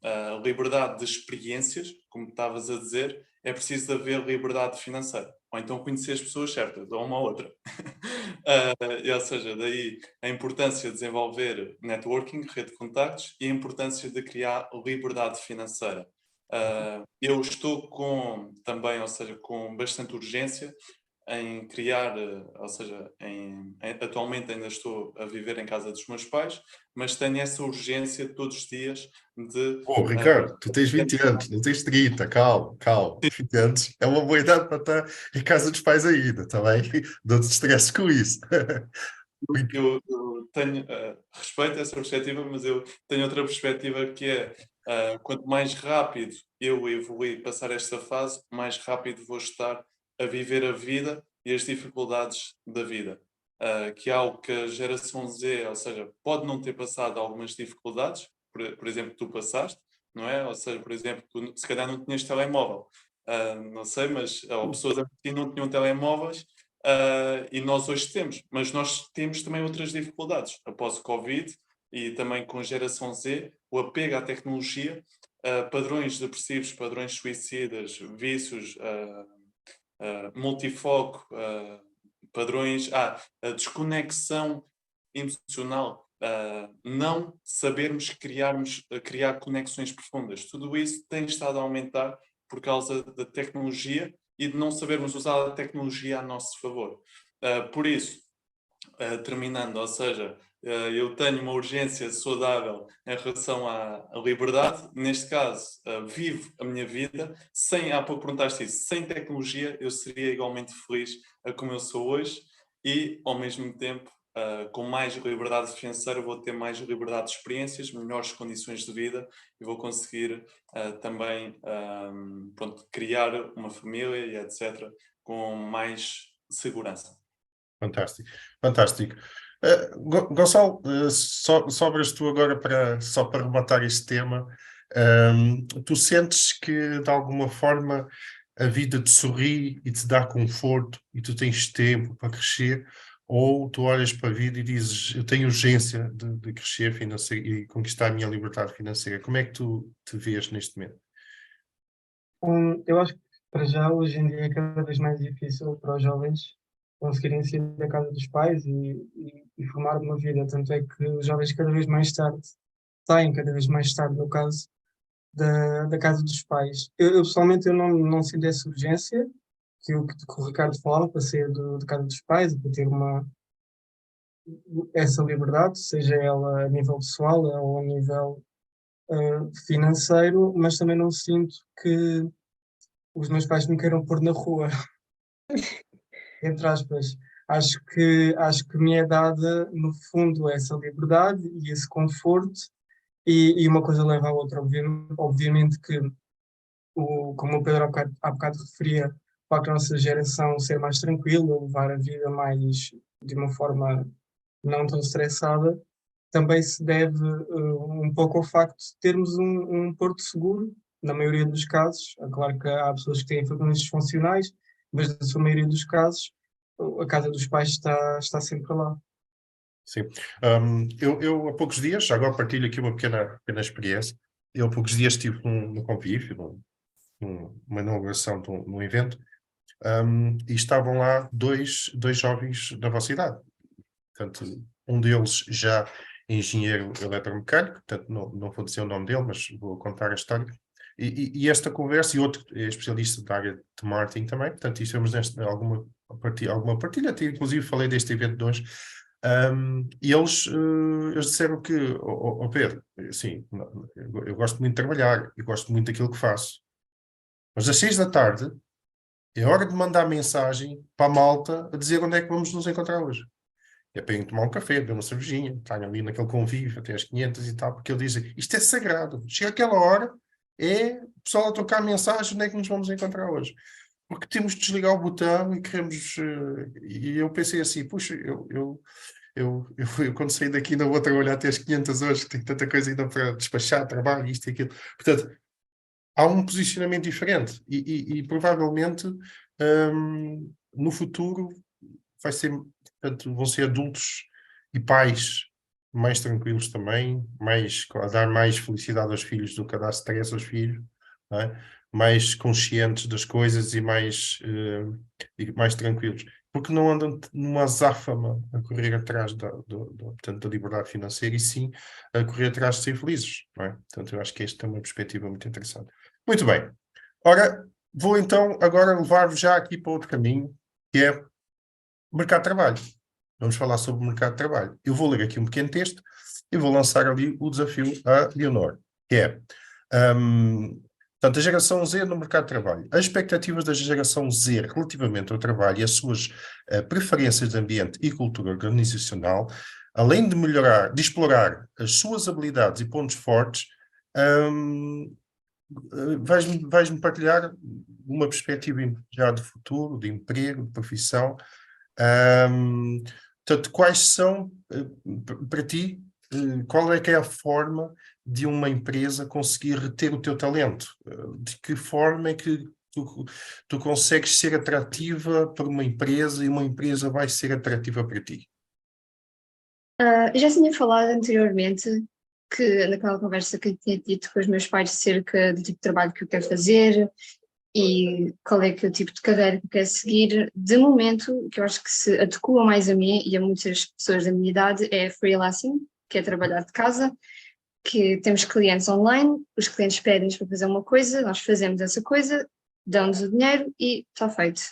F: a liberdade de experiências, como estavas a dizer, é preciso haver liberdade financeira. Ou então conhecer as pessoas certas, ou uma ou outra. Ou seja, daí a importância de desenvolver networking, rede de contactos, e a importância de criar liberdade financeira. Eu estou também, ou seja, com bastante urgência em criar, ou seja, atualmente ainda estou a viver em casa dos meus pais, mas tenho essa urgência todos os dias de...
A: Ricardo, tu tens 20 anos, não tens 30, calma, calma. 20 anos é uma boa idade para estar em casa dos pais ainda, está bem? Não te estresses com isso.
F: Eu tenho, respeito essa perspectiva, mas eu tenho outra perspectiva que é, quanto mais rápido eu evoluir, passar esta fase, mais rápido vou estar a viver a vida e as dificuldades da vida. Que é algo que a geração Z, ou seja, pode não ter passado algumas dificuldades, por exemplo, tu passaste, não é? Ou seja, por exemplo, tu se calhar não tinhas telemóvel, não sei, mas ou pessoas que não tinham telemóveis. E nós hoje temos, mas nós temos também outras dificuldades. Após o Covid e também com a geração Z, o apego à tecnologia, padrões depressivos, padrões suicidas, vícios, multifoco, padrões, a desconexão emocional, não sabermos criar conexões profundas. Tudo isso tem estado a aumentar por causa da tecnologia e de não sabermos usar a tecnologia a nosso favor. Por isso, terminando, ou seja, eu tenho uma urgência saudável em relação à liberdade. Neste caso, vivo a minha vida sem, há pouco perguntaste isso, sem tecnologia eu seria igualmente feliz como eu sou hoje e, ao mesmo tempo, com mais liberdade financeira vou ter mais liberdade de experiências, melhores condições de vida e vou conseguir também pronto, criar uma família e etc. com mais segurança.
A: Fantástico, fantástico. Gonçalo, sobras tu agora só para rematar este tema. Tu sentes que de alguma forma a vida te sorri e te dá conforto e tu tens tempo para crescer, ou tu olhas para a vida e dizes eu tenho urgência de crescer financeiro e conquistar a minha liberdade financeira? Como é que tu te vês neste momento?
E: Eu acho que para já hoje em dia é cada vez mais difícil para os jovens conseguirem sair da casa dos pais e formar uma vida. Tanto é que os jovens cada vez mais tarde saem, cada vez mais tarde, no caso, da casa dos pais. Eu pessoalmente eu não sinto essa urgência que o Ricardo fala para sair de casa dos pais e para ter essa liberdade, seja ela a nível pessoal ou a nível financeiro, mas também não sinto que os meus pais me queiram pôr na rua, entre aspas. Acho que me é dada, no fundo, essa liberdade e esse conforto, e uma coisa leva à outra. Obviamente que, como o Pedro há bocado referia, o facto da nossa geração ser mais tranquila, levar a vida mais de uma forma não tão estressada, também se deve um pouco ao facto de termos um porto seguro, na maioria dos casos. É claro que há pessoas que têm famílias disfuncionais, mas na sua maioria dos casos, a casa dos pais está sempre lá.
A: Sim. Eu há poucos dias, já agora partilho aqui uma pequena experiência. Eu há poucos dias estive num convívio, uma inauguração num evento, e estavam lá dois jovens da vossa idade. Portanto, um deles já engenheiro eletromecânico, portanto não vou dizer o nome dele, mas vou contar a história. E esta conversa, e outro é especialista da área de marketing também, portanto, estamos alguma partilha, até inclusive falei deste evento de hoje. E eles disseram que, Pedro, assim, eu gosto muito de trabalhar, eu gosto muito daquilo que faço, mas às 6 da tarde é hora de mandar mensagem para a malta a dizer onde é que vamos nos encontrar hoje. É para ir tomar um café, beber uma cervejinha, estar ali naquele convívio até às 500 e tal, porque ele diz, isto é sagrado. Chega aquela hora, é o pessoal a trocar mensagem, onde é que nos vamos encontrar hoje? Porque temos de desligar o botão e queremos... e eu pensei assim, puxa, eu quando sair daqui não vou trabalhar até às 500 hoje, tenho tanta coisa ainda para despachar, trabalho, isto e aquilo. Portanto, há um posicionamento diferente e provavelmente no futuro vai ser, portanto, vão ser adultos e pais mais tranquilos também, a dar mais felicidade aos filhos do que a dar stress aos filhos, não é? Mais conscientes das coisas e mais tranquilos. Porque não andam numa azáfama a correr atrás portanto, da liberdade financeira e sim a correr atrás de ser felizes, não é? Portanto, eu acho que esta é uma perspectiva muito interessante. Muito bem. Ora, vou então agora levar-vos já aqui para outro caminho, que é mercado de trabalho. Vamos falar sobre o mercado de trabalho. Eu vou ler aqui um pequeno texto e vou lançar ali o desafio à Leonor, que é, portanto, a geração Z no mercado de trabalho. As expectativas da geração Z relativamente ao trabalho e as suas preferências de ambiente e cultura organizacional, além de explorar as suas habilidades e pontos fortes, vais-me partilhar uma perspectiva já de futuro, de emprego, de profissão. Portanto, quais são, para ti, qual é que é a forma de uma empresa conseguir reter o teu talento? De que forma é que tu consegues ser atrativa para uma empresa e uma empresa vai ser atrativa para ti?
C: Já tinha falado anteriormente que naquela conversa que eu tinha tido com os meus pais acerca do tipo de trabalho que eu quero fazer e qual é que é o tipo de carreira que eu quero seguir. De momento, o que eu acho que se adequa mais a mim e a muitas pessoas da minha idade é freelancing, que é trabalhar de casa, que temos clientes online, os clientes pedem-nos para fazer uma coisa, nós fazemos essa coisa, dão-nos o dinheiro e está feito.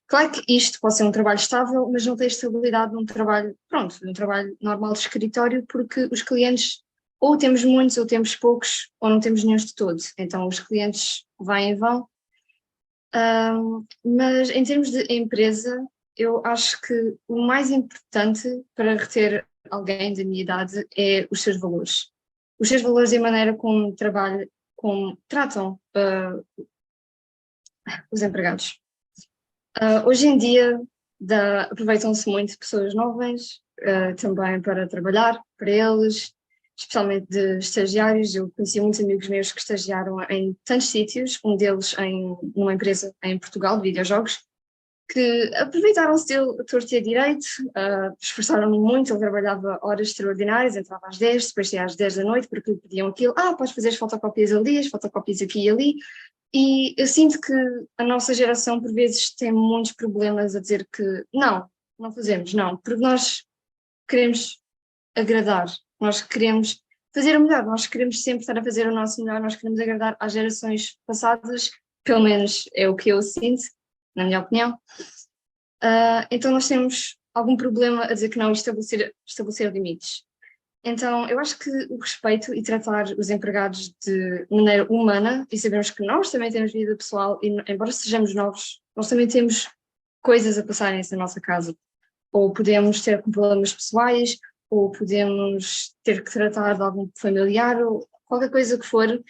C: Claro que isto pode ser um trabalho estável, mas não tem estabilidade num trabalho, pronto, num trabalho normal de escritório, porque os clientes ou temos muitos ou temos poucos, ou não temos nenhum de todos. Então os clientes vêm e vão. Mas em termos de empresa, eu acho que o mais importante para reter alguém da minha idade é os seus valores. Os seus valores e a maneira como tratam os empregados. Hoje em dia aproveitam-se muito de pessoas novas também para trabalhar para eles, especialmente de estagiários. Eu conheci muitos amigos meus que estagiaram em tantos sítios, um deles numa empresa em Portugal de videojogos, que aproveitaram-se dele a torto e a direito, esforçaram-me muito, ele trabalhava horas extraordinárias, entrava às 10, depois saía às 10 da noite, porque lhe pediam aquilo, podes fazer as fotocópias ali, as fotocópias aqui e ali, e eu sinto que a nossa geração por vezes tem muitos problemas a dizer que não fazemos, não, porque nós queremos agradar, nós queremos fazer o melhor, nós queremos sempre estar a fazer o nosso melhor, nós queremos agradar às gerações passadas, pelo menos é o que eu sinto, na minha opinião. Então nós temos algum problema a dizer que não e estabelecer limites. Então eu acho que o respeito e tratar os empregados de maneira humana, e sabemos que nós também temos vida pessoal e embora sejamos novos, nós também temos coisas a passarem-se na nossa casa. Ou podemos ter problemas pessoais, ou podemos ter que tratar de algum familiar, ou qualquer coisa que for.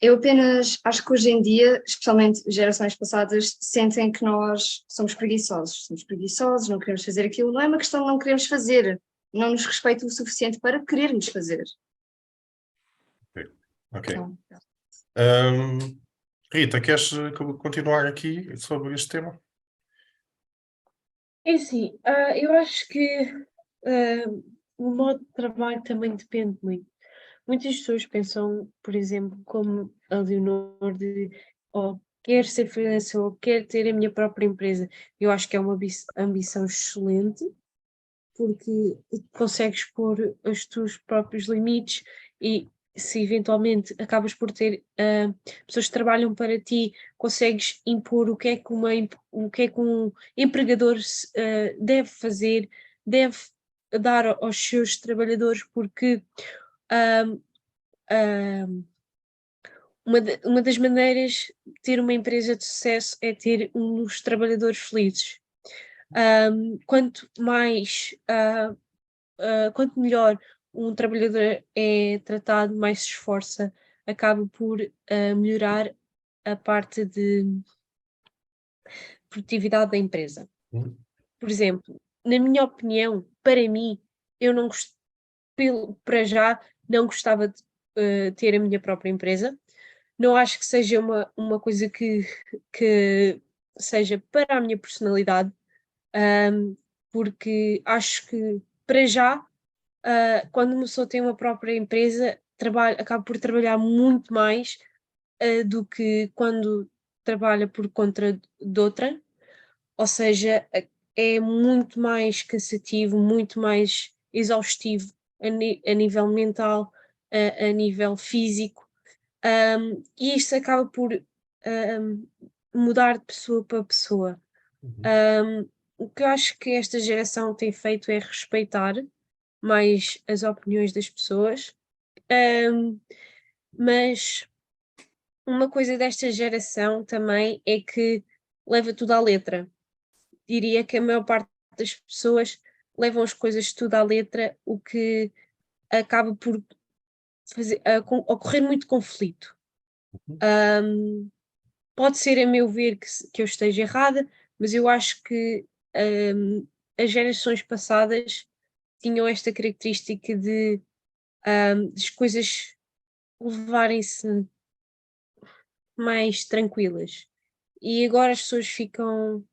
C: Eu apenas acho que hoje em dia, especialmente gerações passadas, sentem que nós somos preguiçosos. Somos preguiçosos, não queremos fazer aquilo. Não é uma questão de não queremos fazer, não nos respeitam o suficiente para querermos fazer.
A: Ok.
C: Então,
A: Rita, queres continuar aqui sobre este tema?
D: É assim, eu acho que o modo de trabalho também depende muito. Muitas pessoas pensam, por exemplo, como a Leonor, de quer ser freelancer ou quer ter a minha própria empresa. Eu acho que é uma ambição excelente, porque consegues pôr os teus próprios limites e se eventualmente acabas por ter pessoas que trabalham para ti, consegues impor o que é que um empregador deve fazer, deve dar aos seus trabalhadores, porque um, um, uma das maneiras de ter uma empresa de sucesso é ter uns trabalhadores felizes. Quanto mais quanto melhor um trabalhador é tratado, mais se esforça, acaba por melhorar a parte de produtividade da empresa.
A: Hum.
D: Por exemplo, na minha opinião, para mim, eu não para já não gostava de ter a minha própria empresa. Não acho que seja uma coisa que seja para a minha personalidade, porque acho que para já quando uma pessoa tem uma própria empresa, acaba por trabalhar muito mais do que quando trabalha por conta de outra, ou seja, é muito mais cansativo, muito mais exaustivo a nível mental, a nível físico, e isto acaba por mudar de pessoa para pessoa. O que eu acho que esta geração tem feito é respeitar mais as opiniões das pessoas, mas uma coisa desta geração também é que leva tudo à letra. Diria que a maior parte das pessoas levam as coisas tudo à letra, o que acaba por ocorrer muito conflito. Pode ser, a meu ver, que eu esteja errada, mas eu acho que as gerações passadas tinham esta característica de as coisas levarem-se mais tranquilas. E agora as pessoas ficam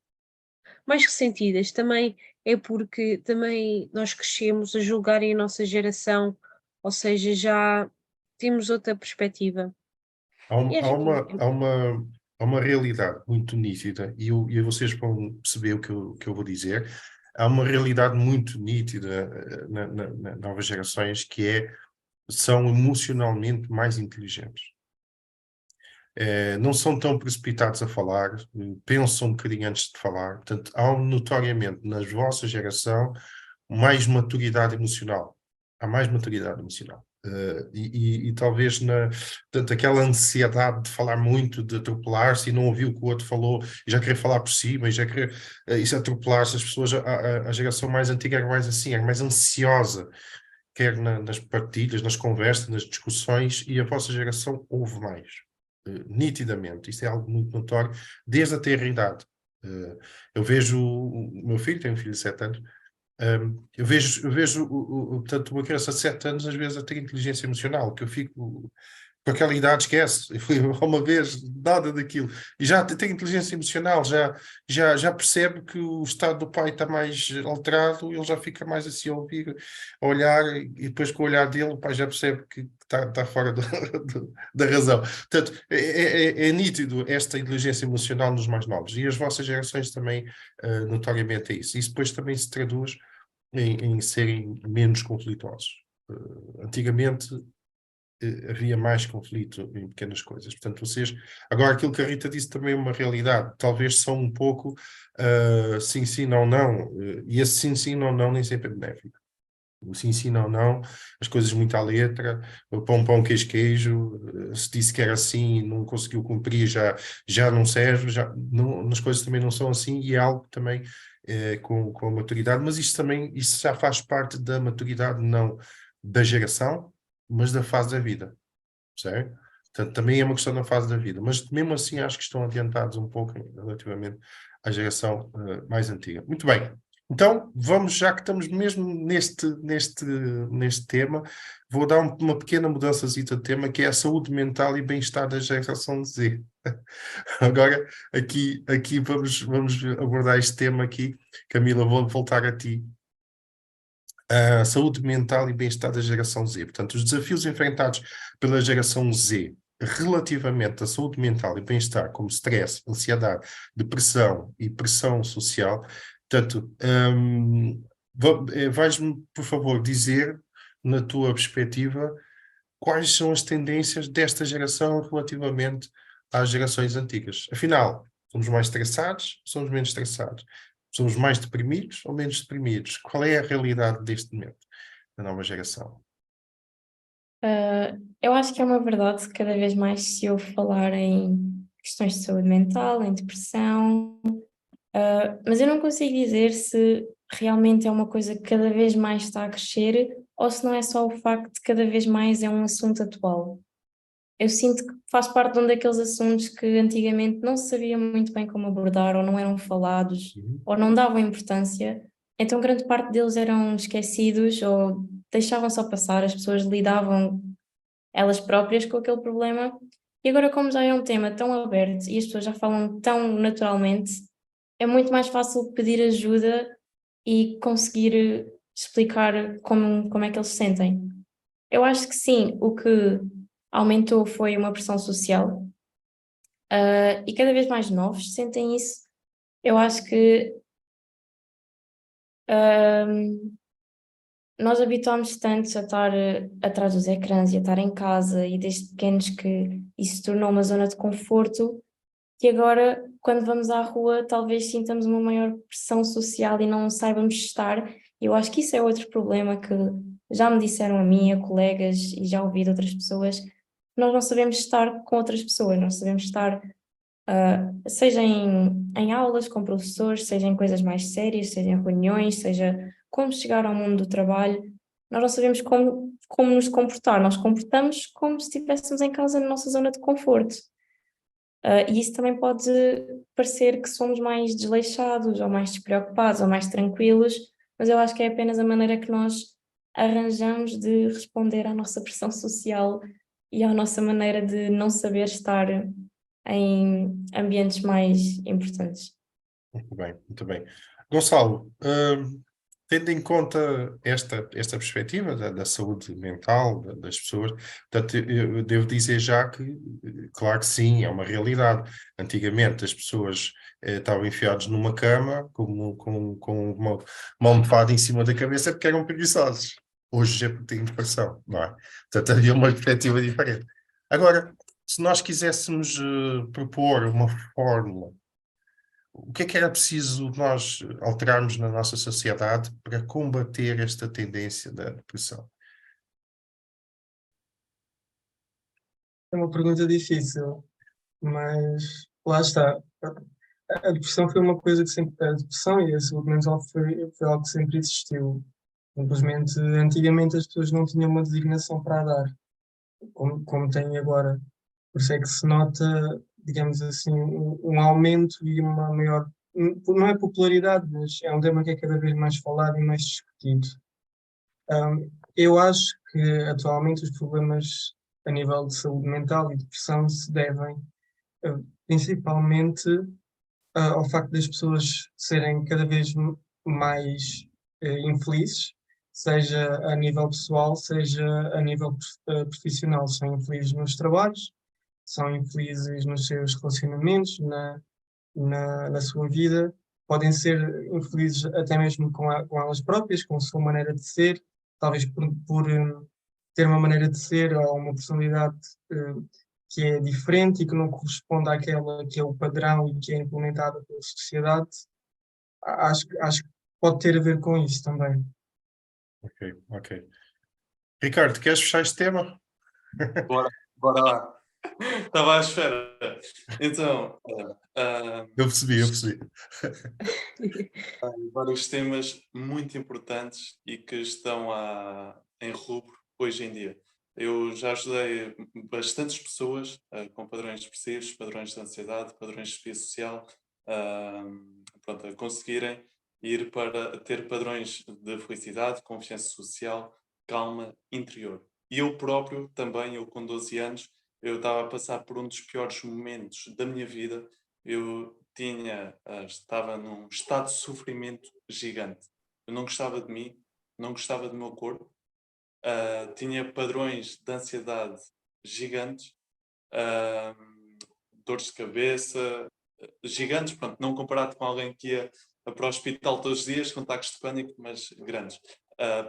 D: mais ressentidas. Também é porque também nós crescemos a julgarem a nossa geração, ou seja, já temos outra perspectiva.
A: Há, um-
D: E
A: há
D: acho que
A: uma, há uma, há uma realidade muito nítida, e vocês vão perceber o que eu vou dizer. Há uma realidade muito nítida nas novas gerações são emocionalmente mais inteligentes. Não são tão precipitados a falar, pensam um bocadinho antes de falar. Portanto, há notoriamente na vossa geração mais maturidade emocional. Há mais maturidade emocional. E talvez portanto, aquela ansiedade de falar muito, de atropelar-se e não ouvir o que o outro falou, e já querer falar por cima, e já querer isso atropelar-se. As pessoas, a geração mais antiga era mais assim, era mais ansiosa, quer nas partilhas, nas conversas, nas discussões, e a vossa geração ouve mais, nitidamente. Isto é algo muito notório, desde a ter idade. Eu vejo o meu filho, tem um filho de 7 anos. Eu vejo portanto, uma criança de 7 anos, às vezes, a ter inteligência emocional, que eu fico com aquela idade, esquece. Eu fui uma vez, nada daquilo. E já tem inteligência emocional, já percebe que o estado do pai está mais alterado, ele já fica mais assim a ouvir, a olhar, e depois com o olhar dele, o pai já percebe que está fora da razão. Portanto, é nítido esta inteligência emocional nos mais novos. E as vossas gerações também, notoriamente, é isso. Isso depois também se traduz em serem menos conflituosos. Antigamente havia mais conflito em pequenas coisas. Portanto, agora aquilo que a Rita disse também é uma realidade. Talvez são um pouco sim, sim, não, não. E esse sim, sim, não, não nem sempre é benéfico. O sim, sim, não, não, as coisas muito à letra, o pão, pão, queijo, queijo, se disse que era assim e não conseguiu cumprir, já não serve, as coisas também não são assim, e é algo também com a maturidade, mas isso já faz parte da maturidade, não da geração, mas da fase da vida, certo? Portanto, também é uma questão da fase da vida, mas mesmo assim acho que estão adiantados um pouco relativamente à geração mais antiga. Muito bem. Então, vamos, já que estamos mesmo neste tema, vou dar uma pequena mudançazita de tema, que é a saúde mental e bem-estar da geração Z. Agora, aqui vamos abordar este tema aqui. Camila, vou voltar a ti. A saúde mental e bem-estar da geração Z. Portanto, os desafios enfrentados pela geração Z relativamente à saúde mental e bem-estar, como stress, ansiedade, depressão e pressão social. Portanto, vais-me, por favor, dizer, na tua perspectiva, quais são as tendências desta geração relativamente às gerações antigas. Afinal, somos mais estressados, somos menos estressados? Somos mais deprimidos ou menos deprimidos? Qual é a realidade deste momento, da nova geração?
B: Eu acho que é uma verdade que cada vez mais se ouve falar em questões de saúde mental, em depressão, mas eu não consigo dizer se realmente é uma coisa que cada vez mais está a crescer ou se não é só o facto de cada vez mais é um assunto atual. Eu sinto que faz parte de um daqueles assuntos que antigamente não se sabia muito bem como abordar, ou não eram falados, ou não davam importância, então grande parte deles eram esquecidos ou deixavam só passar, as pessoas lidavam elas próprias com aquele problema. E agora, como já é um tema tão aberto e as pessoas já falam tão naturalmente, é muito mais fácil pedir ajuda e conseguir explicar como é que eles se sentem. Eu acho que sim, o que aumentou foi uma pressão social, e cada vez mais novos sentem isso. Eu acho que nós habituámos tanto a estar atrás dos ecrãs e a estar em casa e desde pequenos que isso se tornou uma zona de conforto, que agora, quando vamos à rua, talvez sintamos uma maior pressão social e não saibamos estar. Eu acho que isso é outro problema que já me disseram a mim, a colegas, e já ouvi de outras pessoas. Nós não sabemos estar com outras pessoas, não sabemos estar, seja em aulas com professores, seja em coisas mais sérias, seja em reuniões, seja como chegar ao mundo do trabalho. Nós não sabemos como nos comportar, nós comportamos como se estivéssemos em casa na nossa zona de conforto. E isso também pode parecer que somos mais desleixados, ou mais despreocupados, ou mais tranquilos, mas eu acho que é apenas a maneira que nós arranjamos de responder à nossa pressão social e à nossa maneira de não saber estar em ambientes mais importantes.
A: Muito bem, muito bem. Gonçalo, Tendo em conta esta perspectiva da saúde mental das pessoas, portanto, eu devo dizer já que, claro que sim, é uma realidade. Antigamente as pessoas estavam enfiadas numa cama com uma almofada em cima da cabeça porque eram preguiçosos. Hoje é porque têm depressão, não é? Portanto, havia uma perspectiva diferente. Agora, se nós quiséssemos propor uma fórmula, o que era preciso nós alterarmos na nossa sociedade para combater esta tendência da depressão?
E: É uma pergunta difícil, mas lá está. A depressão foi uma coisa que sempre. A depressão e a saúde mental foi algo que sempre existiu. Simplesmente, antigamente as pessoas não tinham uma designação para a dar, como têm agora. Por isso é que se nota, digamos assim, um aumento e uma maior. Não é popularidade, mas é um tema que é cada vez mais falado e mais discutido. Eu acho que atualmente os problemas a nível de saúde mental e depressão se devem principalmente ao facto das pessoas serem cada vez mais infelizes, seja a nível pessoal, seja a nível profissional. São infelizes nos trabalhos, são infelizes nos seus relacionamentos, na sua vida, podem ser infelizes até mesmo com elas próprias, com a sua maneira de ser, talvez por ter uma maneira de ser ou uma personalidade que é diferente e que não corresponde àquela que é o padrão e que é implementada pela sociedade. Acho que pode ter a ver com isso também.
A: Ok, ok. Ricardo, queres fechar este tema?
F: Bora lá. Estava à espera. Então,
A: Eu percebi.
F: vários temas muito importantes e que estão em rubro hoje em dia. Eu já ajudei bastantes pessoas com padrões depressivos, padrões de ansiedade, padrões de desvio social, pronto, a conseguirem ir para ter padrões de felicidade, confiança social, calma interior. E eu próprio também, eu com 12 anos, eu estava a passar por um dos piores momentos da minha vida. Eu estava num estado de sofrimento gigante. Eu não gostava de mim, não gostava do meu corpo, tinha padrões de ansiedade gigantes, ah, dores de cabeça gigantes, pronto, não comparado com alguém que ia para o hospital todos os dias, com ataques de pânico, mas grandes.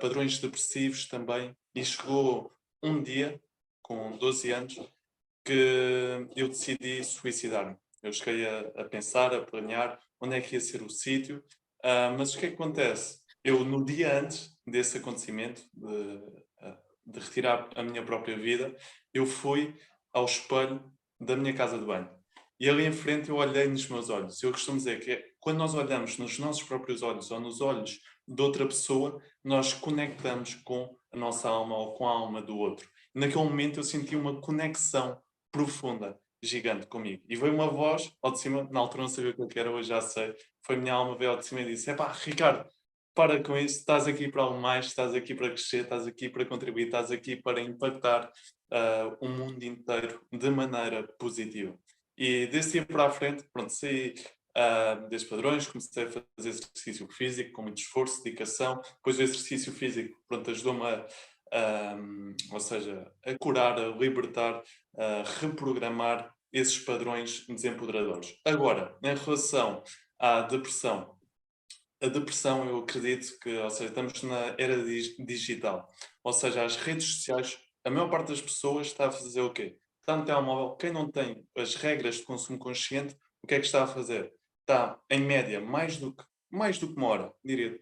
F: Padrões depressivos também, e chegou um dia, com 12 anos, que eu decidi suicidar-me. Eu cheguei a pensar, a planear onde é que ia ser o sítio, mas o que é que acontece? Eu, no dia antes desse acontecimento, de retirar a minha própria vida, eu fui ao espelho da minha casa de banho. E ali em frente eu olhei nos meus olhos. Eu costumo dizer que quando nós olhamos nos nossos próprios olhos ou nos olhos de outra pessoa, nós conectamos com a nossa alma ou com a alma do outro. Naquele momento eu senti uma conexão profunda, gigante comigo. E veio uma voz ao de cima, na altura não sabia o que era, hoje já sei. Foi a minha alma, veio ao de cima e disse: epá, Ricardo, para com isso, estás aqui para algo mais, estás aqui para crescer, estás aqui para contribuir, estás aqui para impactar o mundo inteiro de maneira positiva. E desse dia para a frente, pronto, saí desses padrões, comecei a fazer exercício físico com muito esforço, dedicação. Depois o exercício físico, pronto, ajudou-me ou seja, a curar, a libertar, a reprogramar esses padrões desempoderadores. Agora, em relação à depressão, a depressão, eu acredito que, ou seja, estamos na era digital, ou seja, as redes sociais, a maior parte das pessoas está a fazer o quê? Está no telemóvel. Quem não tem as regras de consumo consciente, o que é que está a fazer? Está, em média, mais do que uma hora, diria.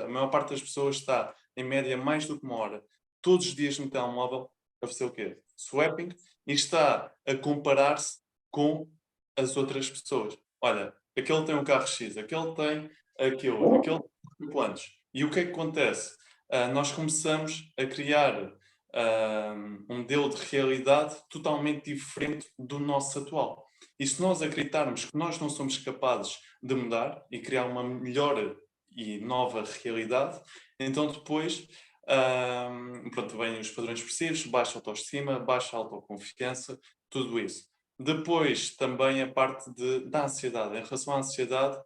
F: A maior parte das pessoas está, em média, mais do que uma hora, todos os dias no telemóvel, a fazer o quê? Swapping, e está a comparar-se com as outras pessoas. Olha, aquele tem um carro X, aquele tem aquele tem planos. E o que é que acontece? Nós começamos a criar um modelo de realidade totalmente diferente do nosso atual. E se nós acreditarmos que nós não somos capazes de mudar e criar uma melhor e nova realidade, então depois pronto, vêm os padrões depressivos, baixa autoestima, baixa autoconfiança, tudo isso. Depois também a parte da ansiedade. Em relação à ansiedade,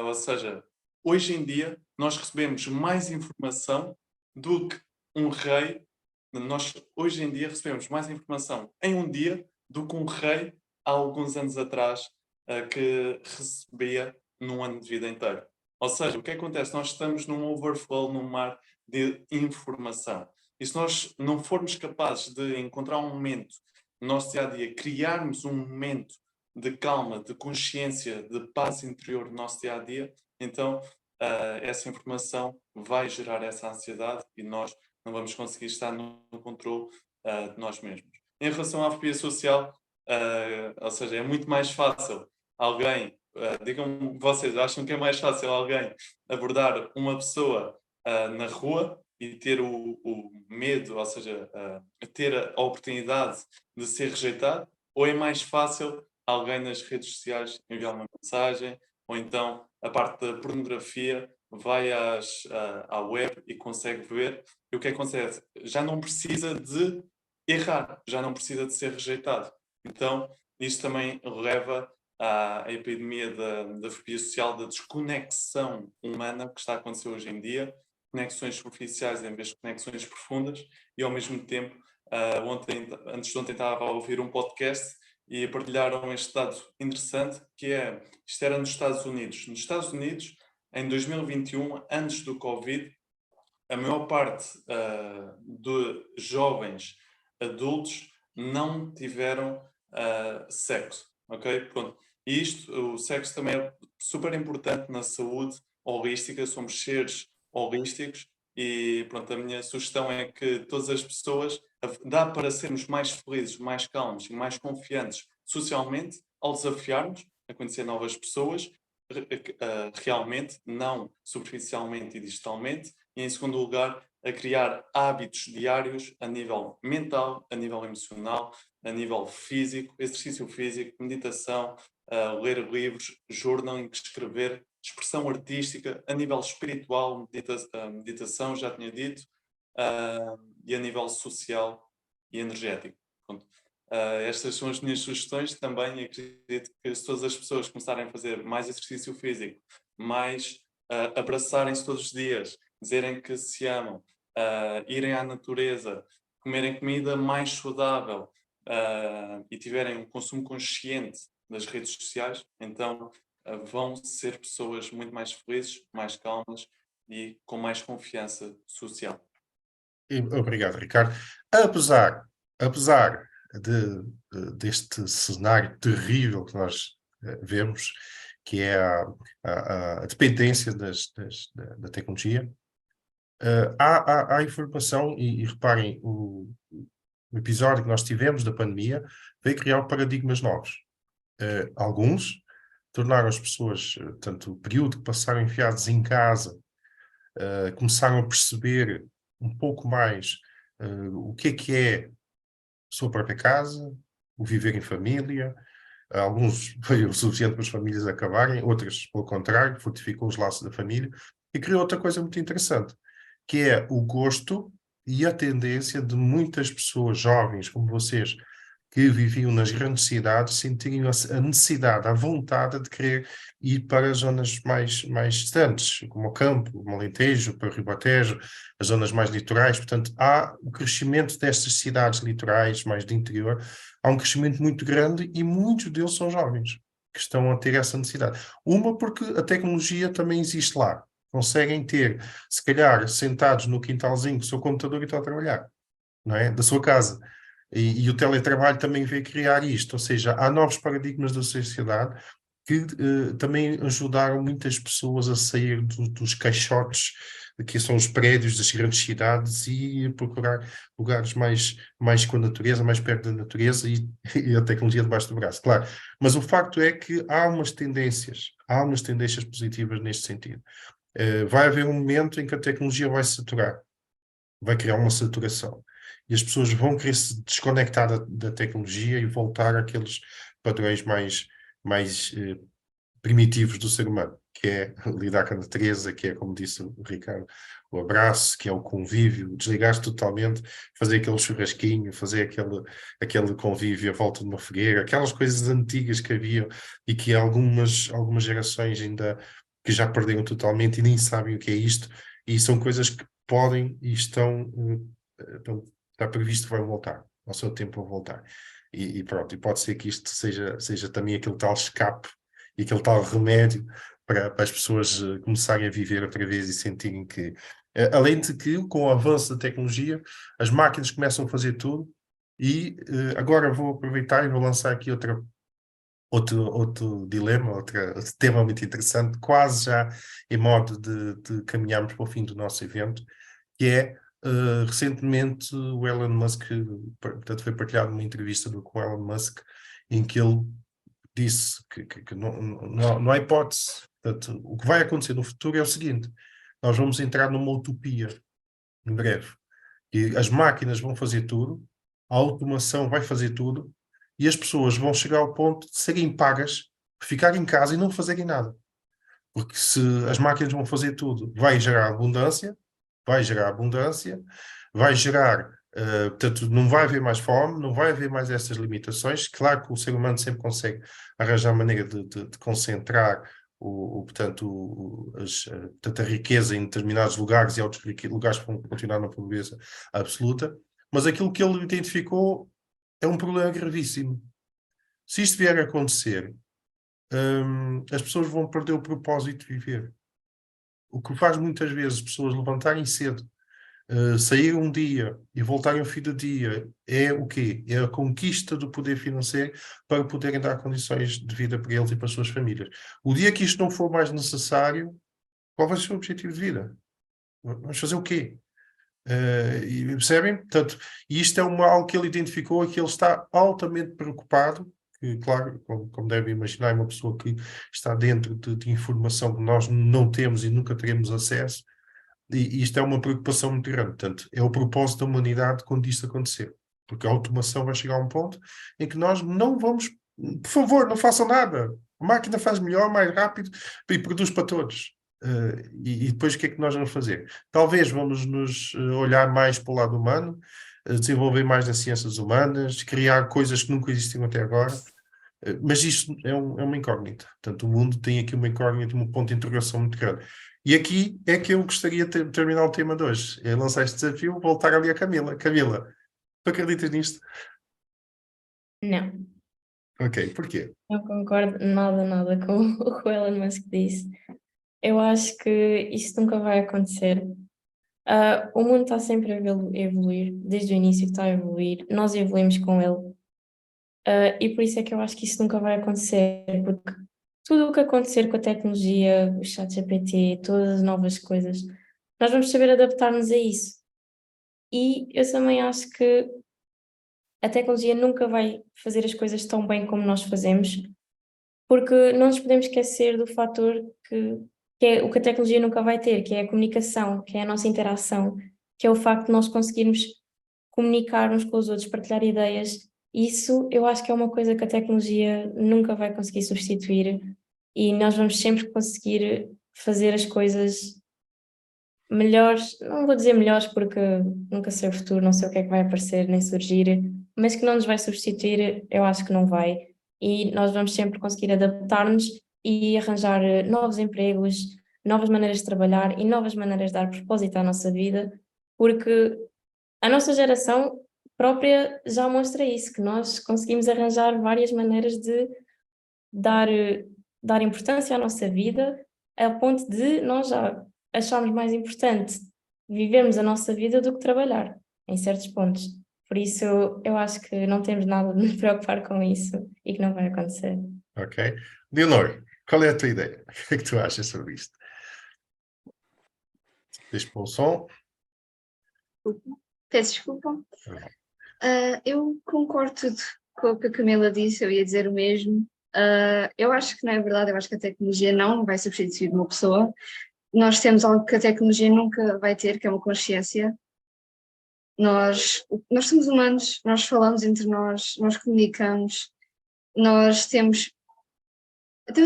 F: ou seja, hoje em dia nós recebemos mais informação do que um rei. Nós hoje em dia recebemos mais informação em um dia do que um rei há alguns anos atrás que recebia num ano de vida inteiro. Ou seja, o que acontece? Nós estamos num overflow, num mar de informação. E se nós não formos capazes de encontrar um momento no nosso dia-a-dia, criarmos um momento de calma, de consciência, de paz interior no nosso dia-a-dia, então essa informação vai gerar essa ansiedade e nós não vamos conseguir estar no controle de nós mesmos. Em relação à fobia social, ou seja, é muito mais fácil alguém, digam vocês, acham que é mais fácil alguém abordar uma pessoa na rua e ter o medo, ou seja, ter a oportunidade de ser rejeitado, ou é mais fácil alguém nas redes sociais enviar uma mensagem, ou então a parte da pornografia vai à web e consegue ver, e o que acontece? Já não precisa de errar, já não precisa de ser rejeitado. Então, isto também leva à epidemia da fobia social, da desconexão humana que está a acontecer hoje em dia, conexões superficiais em vez de conexões profundas, e ao mesmo tempo, antes de ontem estava a ouvir um podcast e partilharam este dado interessante, que é, isto era nos Estados Unidos. Nos Estados Unidos, em 2021, antes do Covid, a maior parte de jovens adultos não tiveram sexo, ok? Pronto. E o sexo também é super importante na saúde holística, somos seres holísticos e pronto, a minha sugestão é que todas as pessoas, dá para sermos mais felizes, mais calmos e mais confiantes socialmente ao desafiarmos a conhecer novas pessoas, realmente, não superficialmente e digitalmente, e em segundo lugar, a criar hábitos diários a nível mental, a nível emocional, a nível físico, exercício físico, meditação, ler livros, journaling, escrever, expressão artística, a nível espiritual, meditação, já tinha dito, e a nível social e energético. Pronto. Estas são as minhas sugestões também. Acredito que se todas as pessoas começarem a fazer mais exercício físico, mais abraçarem-se todos os dias, dizerem que se amam, irem à natureza, comerem comida mais saudável e tiverem um consumo consciente das redes sociais, então vão ser pessoas muito mais felizes, mais calmas e com mais confiança social.
A: Obrigado, Ricardo. Apesar deste cenário terrível que nós vemos, que é a dependência da tecnologia, há informação, e reparem, o episódio que nós tivemos da pandemia veio criar paradigmas novos. Alguns tornaram as pessoas, tanto o período que passaram enfiados em casa, começaram a perceber um pouco mais o que é a sua própria casa, o viver em família. Alguns foi o suficiente para as famílias acabarem, outras, pelo contrário, fortificou os laços da família e criou outra coisa muito interessante, que é o gosto e a tendência de muitas pessoas jovens como vocês, que viviam nas grandes cidades, sentirem a necessidade, a vontade de querer ir para as zonas mais distantes, como o campo, o Alentejo, para o Ribatejo, as zonas mais litorais. Portanto, há o crescimento destas cidades litorais, mais de interior, há um crescimento muito grande e muitos deles são jovens que estão a ter essa necessidade. Uma, porque a tecnologia também existe lá. Conseguem ter, se calhar, sentados no quintalzinho com o seu computador e estão a trabalhar, não é? Da sua casa. E o teletrabalho também veio criar isto, ou seja, há novos paradigmas da sociedade que também ajudaram muitas pessoas a sair dos caixotes, que são os prédios das grandes cidades, e procurar lugares mais com a natureza, mais perto da natureza e a tecnologia debaixo do braço, claro. Mas o facto é que há umas tendências positivas neste sentido. Vai haver um momento em que a tecnologia vai saturar, vai criar uma saturação. E as pessoas vão querer se desconectar da tecnologia e voltar àqueles padrões mais primitivos do ser humano, que é lidar com a natureza, que é, como disse o Ricardo, o abraço, que é o convívio, desligar-se totalmente, fazer aquele churrasquinho, fazer aquele convívio à volta de uma fogueira, aquelas coisas antigas que havia e que algumas gerações ainda que já perderam totalmente e nem sabem o que é isto, e são coisas que podem e está previsto que vai voltar, ao seu tempo vai voltar. E pronto, e pode ser que isto seja também aquele tal escape e aquele tal remédio para as pessoas começarem a viver outra vez e sentirem que, além de que, com o avanço da tecnologia, as máquinas começam a fazer tudo, e agora vou aproveitar e vou lançar aqui outro dilema, outro tema muito interessante, quase já em modo de caminharmos para o fim do nosso evento, que é, recentemente, o Elon Musk, portanto, foi partilhado uma entrevista com o Elon Musk, em que ele disse que não há hipótese. Portanto, o que vai acontecer no futuro é o seguinte: nós vamos entrar numa utopia em breve, e as máquinas vão fazer tudo, a automação vai fazer tudo, e as pessoas vão chegar ao ponto de serem pagas, ficarem em casa e não fazerem nada. Porque se as máquinas vão fazer tudo, vai gerar abundância, portanto, não vai haver mais fome, não vai haver mais essas limitações. Claro que o ser humano sempre consegue arranjar maneira de concentrar portanto, a riqueza em determinados lugares, e outros lugares vão continuar na pobreza absoluta. Mas aquilo que ele identificou é um problema gravíssimo. Se isto vier a acontecer, as pessoas vão perder o propósito de viver. O que faz muitas vezes as pessoas levantarem cedo, sair um dia e voltarem ao fim do dia, é o quê? É a conquista do poder financeiro para poderem dar condições de vida para eles e para as suas famílias. O dia que isto não for mais necessário, qual vai ser o objetivo de vida? Vamos fazer o quê? E percebem? Portanto, isto é algo que ele identificou e que ele está altamente preocupado, que, claro, como devem imaginar, é uma pessoa que está dentro de informação que nós não temos e nunca teremos acesso, e isto é uma preocupação muito grande. Portanto, é o propósito da humanidade quando isto acontecer, porque a automação vai chegar a um ponto em que nós não vamos, por favor, não façam nada, a máquina faz melhor, mais rápido e produz para todos. E depois o que é que nós vamos fazer? Talvez vamos nos olhar mais para o lado humano, desenvolver mais nas ciências humanas, criar coisas que nunca existiram até agora, mas isto é uma incógnita. Portanto, o mundo tem aqui uma incógnita, um ponto de interrogação muito grande. E aqui é que eu gostaria de terminar o tema de hoje, é lançar este desafio, voltar ali a Camila. Camila, tu acreditas nisto?
B: Não,
A: Ok, porquê?
B: não concordo nada com o que o Elon Musk disse. Eu acho que isso nunca vai acontecer. O mundo está sempre a evoluir, desde o início que está a evoluir, nós evoluímos com ele. E por isso é que eu acho que isso nunca vai acontecer, porque tudo o que acontecer com a tecnologia, o ChatGPT, todas as novas coisas, nós vamos saber adaptar-nos a isso. E eu também acho que a tecnologia nunca vai fazer as coisas tão bem como nós fazemos, porque não nos podemos esquecer do fator que é o que a tecnologia nunca vai ter, que é a comunicação, que é a nossa interação, que é o facto de nós conseguirmos comunicar uns com os outros, partilhar ideias. Isso eu acho que é uma coisa que a tecnologia nunca vai conseguir substituir, e nós vamos sempre conseguir fazer as coisas melhores, não vou dizer melhores porque nunca sei o futuro, não sei o que é que vai aparecer nem surgir, mas que não nos vai substituir, eu acho que não vai. E nós vamos sempre conseguir adaptar-nos e arranjar novos empregos, novas maneiras de trabalhar e novas maneiras de dar propósito à nossa vida, porque a nossa geração própria já mostra isso, que nós conseguimos arranjar várias maneiras de dar importância à nossa vida, ao ponto de nós já acharmos mais importante vivermos a nossa vida do que trabalhar, em certos pontos. Por isso, eu acho que não temos nada de nos preocupar com isso e que não vai acontecer.
A: Ok. Leonor, qual é a tua ideia? O que é que tu achas sobre isto? Deixa para o som.
C: Peço desculpa. Eu concordo tudo com o que a Camila disse, eu ia dizer o mesmo. Eu acho que não é verdade, eu acho que a tecnologia não vai substituir uma pessoa. Nós temos algo que a tecnologia nunca vai ter, que é uma consciência. Nós somos humanos, nós falamos entre nós comunicamos, nós temos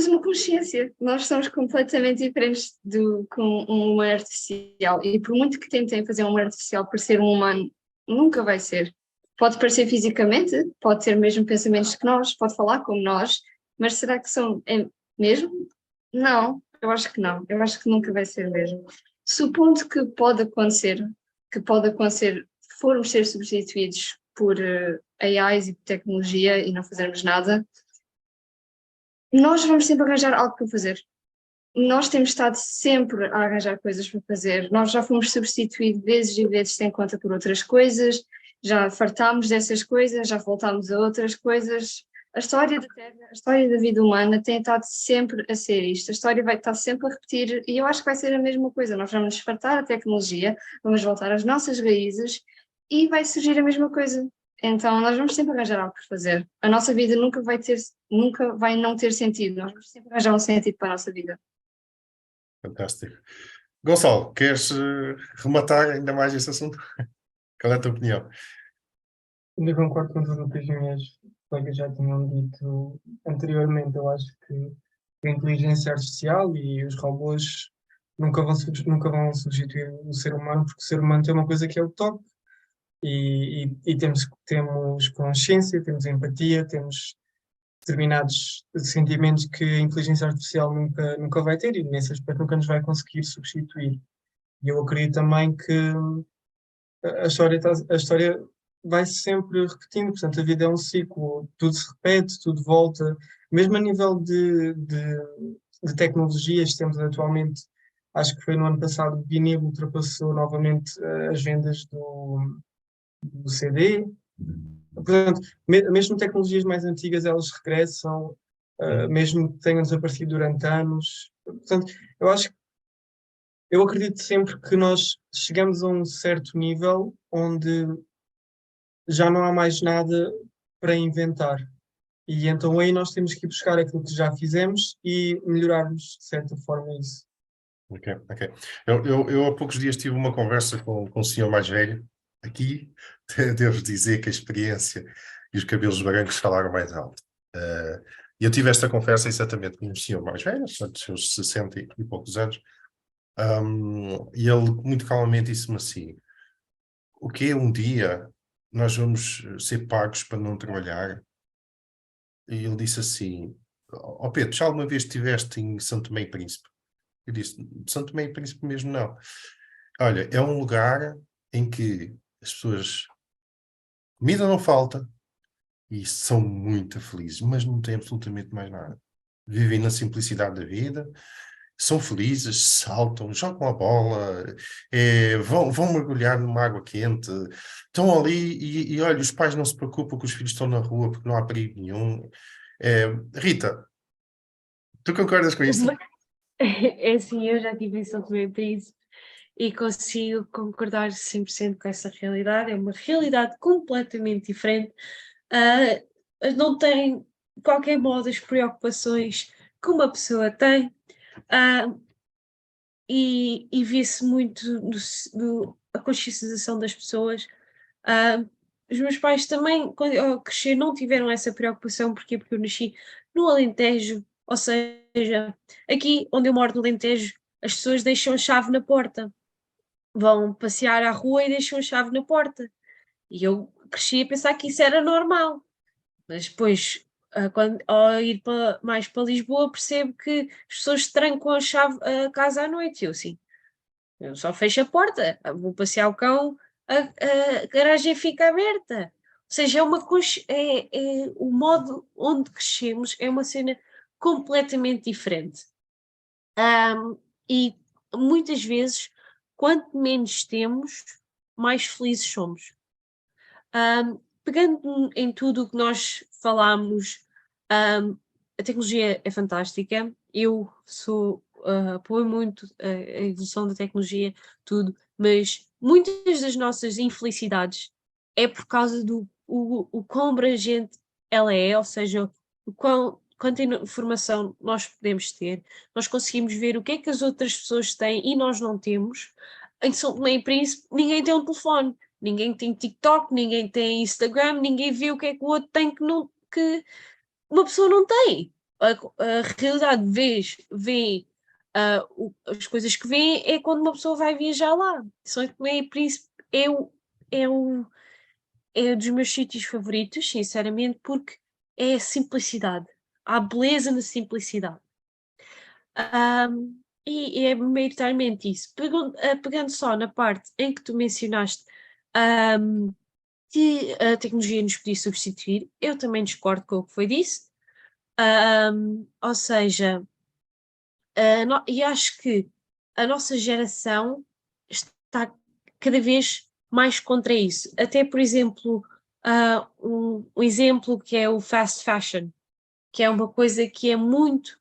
C: uma consciência, nós somos completamente diferentes com um humano artificial, e por muito que tentem fazer um humano artificial parecer um humano, nunca vai ser. Pode parecer fisicamente, pode ter mesmo pensamentos que nós, pode falar como nós, mas será que é mesmo? Não, Eu acho que não, eu acho que nunca vai ser mesmo. Supondo que pode acontecer, formos ser substituídos por AIs e por tecnologia e não fazermos nada, nós vamos sempre arranjar algo para fazer. Nós temos estado sempre a arranjar coisas para fazer. Nós já fomos substituídos vezes e vezes sem conta por outras coisas, já fartámos dessas coisas, já voltámos a outras coisas. A história da Terra, a história da vida humana tem estado sempre a ser isto. A história vai estar sempre a repetir e eu acho que vai ser a mesma coisa. Nós vamos nos fartar a tecnologia, vamos voltar às nossas raízes e vai surgir a mesma coisa. Então nós vamos sempre arranjar algo para fazer. A nossa vida nunca vai não ter sentido. Nós vamos sempre arranjar um sentido para a nossa vida.
A: Fantástico. Gonçalo, queres rematar ainda mais esse assunto? Qual é a tua opinião?
E: Eu concordo com tudo o que as minhas colegas já tinham dito anteriormente. Eu acho que a inteligência artificial e os robôs nunca vão substituir o ser humano, porque o ser humano tem uma coisa que é o toque. E temos consciência, temos empatia, temos determinados sentimentos que a inteligência artificial nunca vai ter e nesse aspecto nunca nos vai conseguir substituir. E eu acredito também que a história vai se sempre repetindo, portanto a vida é um ciclo, tudo se repete, tudo volta, mesmo a nível de tecnologias temos atualmente, acho que foi no ano passado, o vinil ultrapassou novamente as vendas do CD. Portanto, mesmo tecnologias mais antigas, elas regressam, mesmo que tenham desaparecido durante anos. Portanto, eu acredito sempre que nós chegamos a um certo nível onde já não há mais nada para inventar. E então aí nós temos que ir buscar aquilo que já fizemos e melhorarmos, de certa forma, isso.
A: Ok. Eu há poucos dias tive uma conversa com um senhor mais velho. Aqui devo dizer que a experiência e os cabelos brancos falaram mais alto. E eu tive esta conversa exatamente com um senhor mais velho, portanto, seus 60 e poucos anos, e ele muito calmamente disse-me assim: o que um dia nós vamos ser pagos para não trabalhar? E ele disse assim: ó Pedro, já alguma vez estiveste em São Tomé e Príncipe? Eu disse: São Tomé e Príncipe mesmo não. Olha, é um lugar em que as pessoas, comida não falta e são muito felizes, mas não têm absolutamente mais nada. Vivem na simplicidade da vida, são felizes, saltam, jogam a bola, vão mergulhar numa água quente, estão ali e olha, os pais não se preocupam que os filhos estão na rua porque não há perigo nenhum. Rita, tu concordas com isso?
D: É assim, eu já tive em São Tomé e Príncipe e consigo concordar 100% com essa realidade. É uma realidade completamente diferente. Não tem qualquer modo as preocupações que uma pessoa tem, e vê-se muito a consciencialização das pessoas. Os meus pais também, quando eu cresci, não tiveram essa preocupação. Porquê? Porque eu nasci no Alentejo, ou seja, aqui onde eu moro no Alentejo, as pessoas deixam a chave na porta, vão passear à rua e deixam a chave na porta. E eu cresci a pensar que isso era normal, mas depois, ao ir mais para Lisboa, percebo que as pessoas trancam a casa à noite. Eu assim, eu só fecho a porta, vou passear o cão, a garagem fica aberta. Ou seja, o modo onde crescemos é uma cena completamente diferente. E muitas vezes, quanto menos temos, mais felizes somos. Pegando em tudo o que nós falámos, a tecnologia é fantástica. Eu apoio muito a evolução da tecnologia, tudo, mas muitas das nossas infelicidades é por causa o quão abrangente ela é, ou seja, quanta informação nós podemos ter. Nós conseguimos ver o que é que as outras pessoas têm e nós não temos. Em São Tomé e Príncipe, ninguém tem um telefone. Ninguém tem TikTok, ninguém tem Instagram, ninguém vê o que é que o outro tem que uma pessoa não tem. A realidade vê as coisas que vê é quando uma pessoa vai viajar lá. São Tomé e Príncipe é um dos meus sítios favoritos, sinceramente, porque é a simplicidade. Há beleza na simplicidade. E é maioritariamente isso. Pegando só na parte em que tu mencionaste que a tecnologia nos podia substituir, eu também discordo com o que foi dito. Ou seja, e acho que a nossa geração está cada vez mais contra isso. Até, por exemplo, um exemplo que é o fast fashion, que é uma coisa que é muito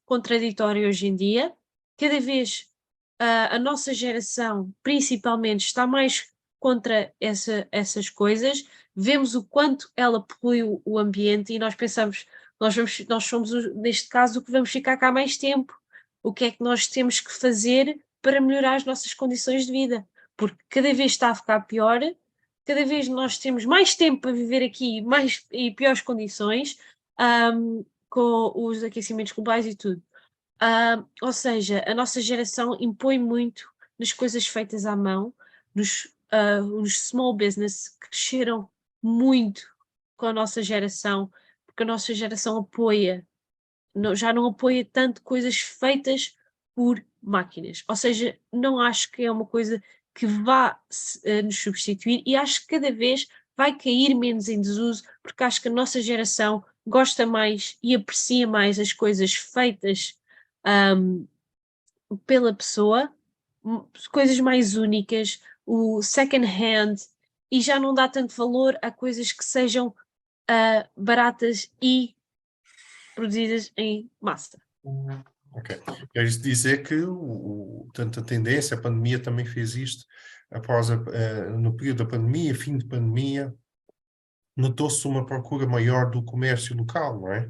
D: contraditória hoje em dia. Cada vez a nossa geração, principalmente, está mais contra essas coisas. Vemos o quanto ela polui o ambiente e nós pensamos, nós somos, neste caso, o que vamos ficar cá mais tempo. O que é que nós temos que fazer para melhorar as nossas condições de vida? Porque cada vez está a ficar pior, cada vez nós temos mais tempo para viver aqui mais e piores condições, com os aquecimentos globais e tudo. Ou seja, a nossa geração impõe muito nas coisas feitas à mão, nos small business que cresceram muito com a nossa geração, porque a nossa geração apoia, já não apoia tanto coisas feitas por máquinas. Ou seja, não acho que é uma coisa que vá nos substituir e acho que cada vez vai cair menos em desuso, porque acho que a nossa geração gosta mais e aprecia mais as coisas feitas um, pela pessoa, coisas mais únicas, o second hand, e já não dá tanto valor a coisas que sejam baratas e produzidas em massa.
A: Ok. Quer dizer que tanto a tendência, a pandemia também fez isto, após no período da pandemia, fim de pandemia, notou-se uma procura maior do comércio local, não é?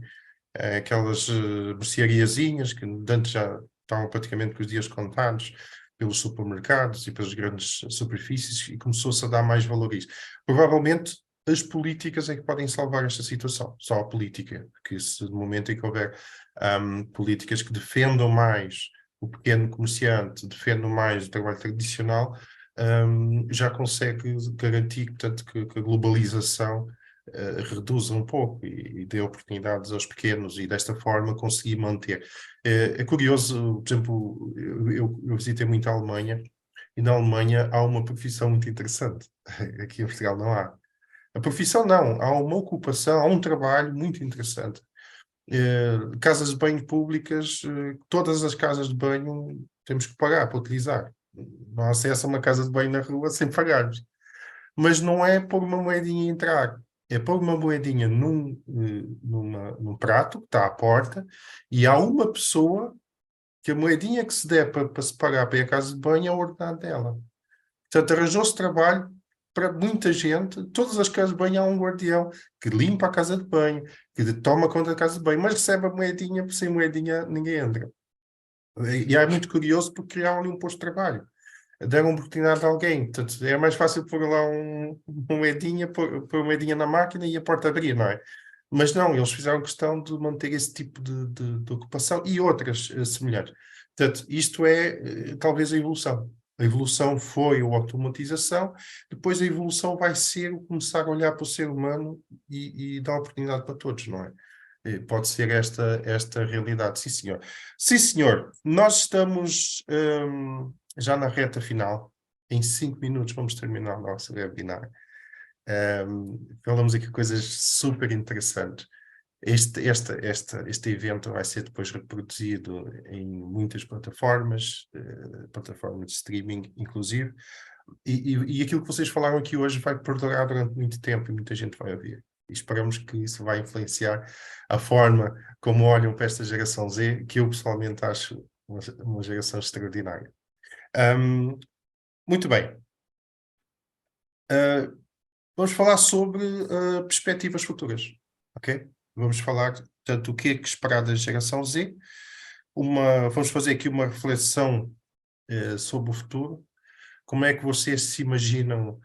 A: Aquelas merceariazinhas que antes já estavam praticamente com os dias contados pelos supermercados e pelas grandes superfícies e começou-se a dar mais valor a isso. Provavelmente as políticas é que podem salvar esta situação, só a política, porque se no momento em que houver políticas que defendam mais o pequeno comerciante, defendam mais o trabalho tradicional, já consegue garantir portanto, que a globalização reduza um pouco e dê oportunidades aos pequenos e desta forma conseguir manter. É curioso, por exemplo, eu visitei muito a Alemanha e na Alemanha há uma profissão muito interessante. Aqui em Portugal não há. A profissão não, há uma ocupação, há um trabalho muito interessante. Casas de banho públicas, todas as casas de banho temos que pagar para utilizar. Não há acesso a uma casa de banho na rua sem pagarmos. Mas não é pôr uma moedinha e entrar. É pôr uma moedinha num prato que está à porta e há uma pessoa que a moedinha que se der para se pagar para ir à casa de banho é o ordenado dela. Portanto, arranjou-se trabalho para muita gente. Todas as casas de banho há um guardião que limpa a casa de banho, que toma conta da casa de banho, mas recebe a moedinha, porque sem moedinha ninguém entra. E é muito curioso porque criaram ali um posto de trabalho. Deram oportunidade a alguém. Portanto, é mais fácil pôr lá uma moedinha, pôr uma moedinha na máquina e a porta abrir, não é? Mas não, eles fizeram questão de manter esse tipo de ocupação e outras semelhantes. Portanto, isto é talvez a evolução. A evolução foi a automatização, depois a evolução vai ser o começar a olhar para o ser humano e dar oportunidade para todos, não é? Pode ser esta realidade, sim senhor. Sim senhor, nós estamos já na reta final. Em 5 minutos vamos terminar o nosso webinar. Falamos aqui coisas super interessantes. Este evento vai ser depois reproduzido em muitas plataformas, plataformas de streaming, inclusive, e aquilo que vocês falaram aqui hoje vai perdurar durante muito tempo e muita gente vai ouvir. E esperamos que isso vai influenciar a forma como olham para esta geração Z, que eu pessoalmente acho uma geração extraordinária. Muito bem. Vamos falar sobre perspectivas futuras, ok? Vamos falar, portanto, o que é que esperar da geração Z. Vamos fazer aqui uma reflexão sobre o futuro. Como é que vocês se imaginam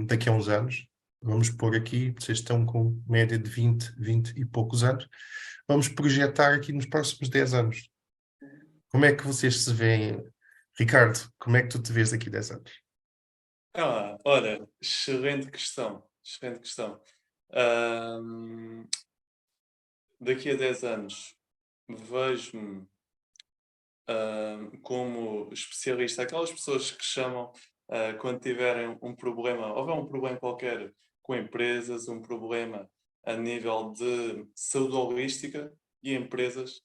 A: daqui a uns anos? Vamos pôr aqui, vocês estão com média de 20 e poucos anos. Vamos projetar aqui nos próximos 10 anos. Como é que vocês se veem? Ricardo, como é que tu te vês daqui a 10 anos?
F: Olha, excelente questão. Excelente questão. Daqui a 10 anos vejo-me como especialista, aquelas pessoas que chamam quando tiverem um problema, houver um problema qualquer com empresas, um problema a nível de saúde holística e empresas,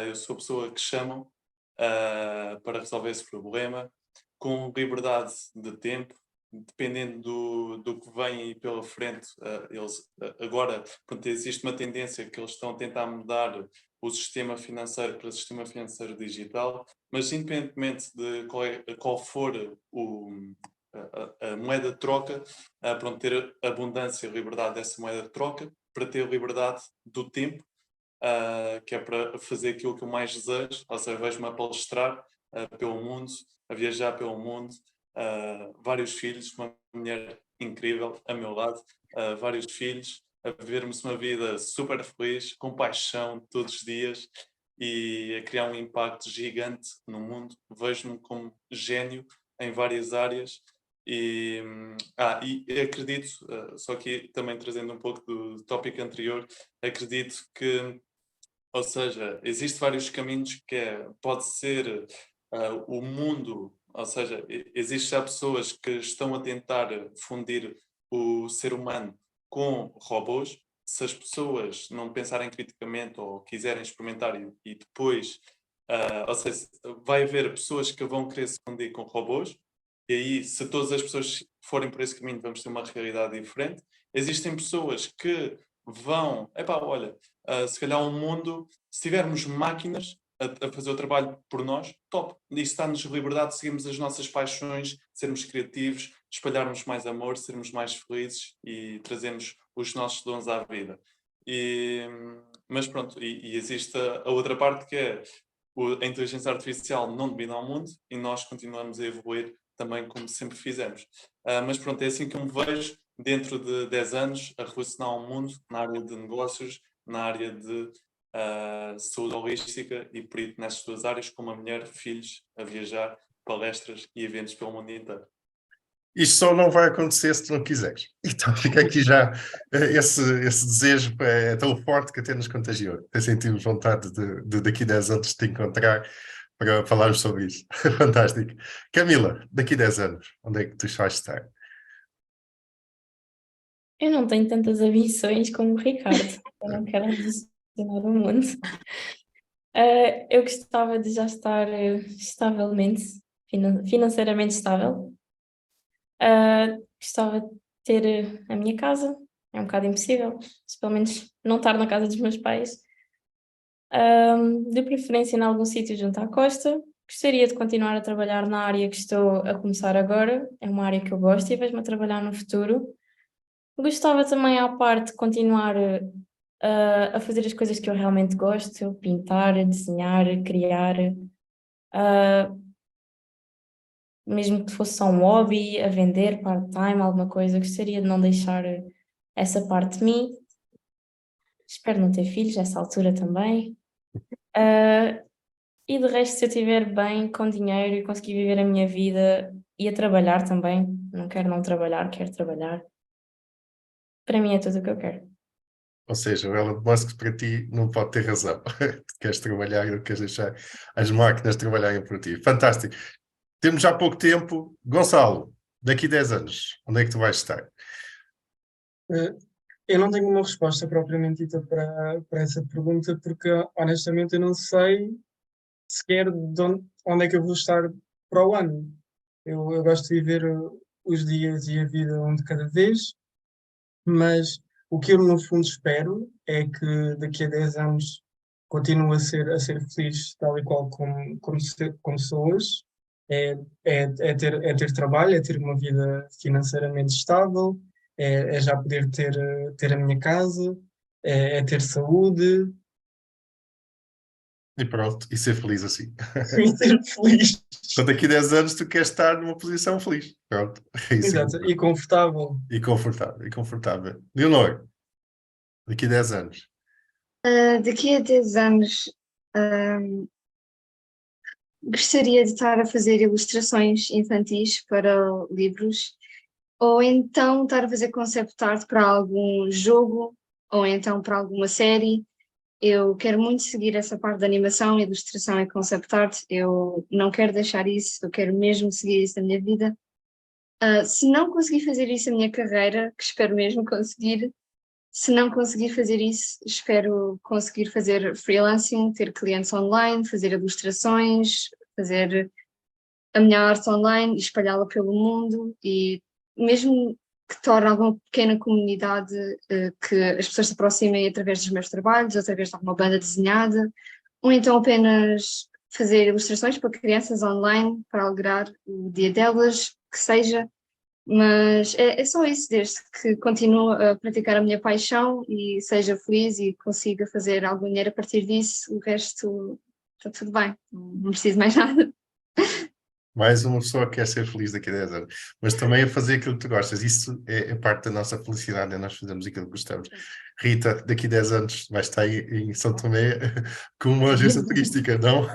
F: eu sou a pessoa que chamam para resolver esse problema com liberdade de tempo, dependendo do que vem aí pela frente. Agora, pronto, existe uma tendência que eles estão a tentar mudar o sistema financeiro para o sistema financeiro digital, mas independentemente de qual for a moeda de troca, pronto, ter abundância e liberdade dessa moeda de troca, para ter liberdade do tempo, que é para fazer aquilo que eu mais desejo, ou seja, vejo-me a palestrar pelo mundo, a viajar pelo mundo, vários filhos, uma mulher incrível a meu lado, vários filhos, a vivermos uma vida super feliz, com paixão todos os dias e a criar um impacto gigante no mundo. Vejo-me como gênio em várias áreas e acredito, só que também trazendo um pouco do tópico anterior, acredito que, ou seja, existem vários caminhos que pode ser o mundo, ou seja, existem já pessoas que estão a tentar fundir o ser humano com robôs. Se as pessoas não pensarem criticamente ou quiserem experimentar e depois, ou seja, vai haver pessoas que vão querer se fundir com robôs, e aí, se todas as pessoas forem por esse caminho, vamos ter uma realidade diferente. Existem pessoas que vão, olha, se calhar um mundo, se tivermos máquinas a fazer o trabalho por nós, top. Isso dá-nos liberdade de seguirmos as nossas paixões, sermos criativos, espalharmos mais amor, sermos mais felizes e trazermos os nossos dons à vida. Mas pronto, e existe a outra parte que é a inteligência artificial não domina o mundo e nós continuamos a evoluir também como sempre fizemos. Mas pronto, é assim que eu me vejo dentro de 10 anos a revolucionar o mundo na área de negócios, na área de saúde holística e perito nessas duas áreas, com uma mulher, filhos, a viajar, palestras e eventos pelo mundo inteiro.
A: Isto só não vai acontecer se tu não quiseres. Então fica aqui já esse desejo é tão forte que até nos contagiou. Até sentimos vontade de daqui a 10 anos te encontrar para falarmos sobre isso. Fantástico. Camila, daqui a 10 anos, onde é que tu vais estar?
B: Eu não tenho tantas ambições como o Ricardo. Eu não quero revolucionar o mundo. Eu gostava de já estar estavelmente, financeiramente estável. Gostava de ter a minha casa. É um bocado impossível, mas pelo menos não estar na casa dos meus pais. De preferência em algum sítio junto à costa. Gostaria de continuar a trabalhar na área que estou a começar agora. É uma área que eu gosto e vejo-me a trabalhar no futuro. Gostava também, à parte, de continuar a fazer as coisas que eu realmente gosto, pintar, desenhar, criar, mesmo que fosse só um hobby, a vender part-time, alguma coisa. Gostaria de não deixar essa parte de mim. Espero não ter filhos a essa altura também. E de resto, se eu estiver bem, com dinheiro e conseguir viver a minha vida e a trabalhar também, não quero não trabalhar, quero trabalhar. Para mim é tudo o que eu quero.
A: Ou seja, o Elon Musk para ti não pode ter razão. Tu queres trabalhar e não queres deixar as máquinas trabalharem por ti. Fantástico. Temos já pouco tempo. Gonçalo, daqui a 10 anos, onde é que tu vais estar?
E: Eu não tenho uma resposta propriamente dita para essa pergunta, porque honestamente eu não sei sequer onde é que eu vou estar para o ano. Eu gosto de viver os dias e a vida um de cada vez, mas o que eu no fundo espero é que daqui a 10 anos continue a ser feliz tal e qual como sou hoje. É ter trabalho, é ter uma vida financeiramente estável, é já poder ter a minha casa, é ter saúde
A: E pronto, e ser feliz assim.
E: e ser feliz.
A: Então daqui a 10 anos tu queres estar numa posição feliz. Pronto. É isso.
E: Exato, e confortável.
A: E confortável. E confortável. Leonor, daqui a 10 anos.
C: Daqui a 10 anos, gostaria de estar a fazer ilustrações infantis para livros, ou então estar a fazer concept art para algum jogo, ou então para alguma série, Eu quero muito seguir essa parte da animação, ilustração e concept art. Eu não quero deixar isso, eu quero mesmo seguir isso na minha vida. Se não conseguir fazer isso na minha carreira, que espero mesmo conseguir, se não conseguir fazer isso, espero conseguir fazer freelancing, ter clientes online, fazer ilustrações, fazer a minha arte online e espalhá-la pelo mundo e mesmo que torne alguma pequena comunidade que as pessoas se aproximem através dos meus trabalhos, através de alguma banda desenhada, ou então apenas fazer ilustrações para crianças online para alegrar o dia delas, que seja. Mas é só isso, desde que continue a praticar a minha paixão e seja feliz e consiga fazer algum dinheiro a partir disso, o resto está tudo bem, não preciso mais nada.
A: Mais uma pessoa que quer ser feliz daqui a 10 anos. Mas também a fazer aquilo que tu gostas. Isso é parte da nossa felicidade, é nós fazermos aquilo que gostamos. Rita, daqui a 10 anos vais estar em São Tomé com uma agência turística, não?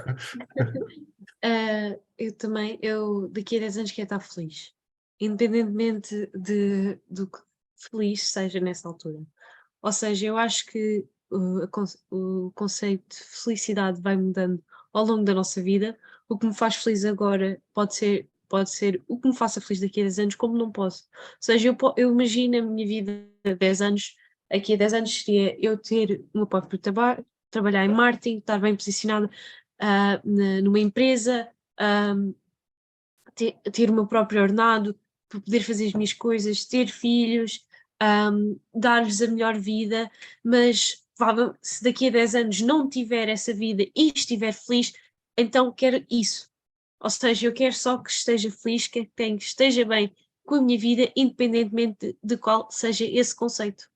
D: Eu daqui a 10 anos quero estar feliz, independentemente do que feliz seja nessa altura. Ou seja, eu acho que o conceito de felicidade vai mudando ao longo da nossa vida. O que me faz feliz agora pode ser o que me faça feliz daqui a 10 anos, como não posso. Ou seja, eu imagino a minha vida a 10 anos, daqui a 10 anos seria eu ter o meu próprio trabalho, trabalhar em marketing, estar bem posicionado numa empresa, ter o meu próprio ordenado, poder fazer as minhas coisas, ter filhos, dar-lhes a melhor vida, mas se daqui a 10 anos não tiver essa vida e estiver feliz, então quero isso. Ou seja, eu quero só que esteja feliz, que esteja bem com a minha vida, independentemente de qual seja esse conceito.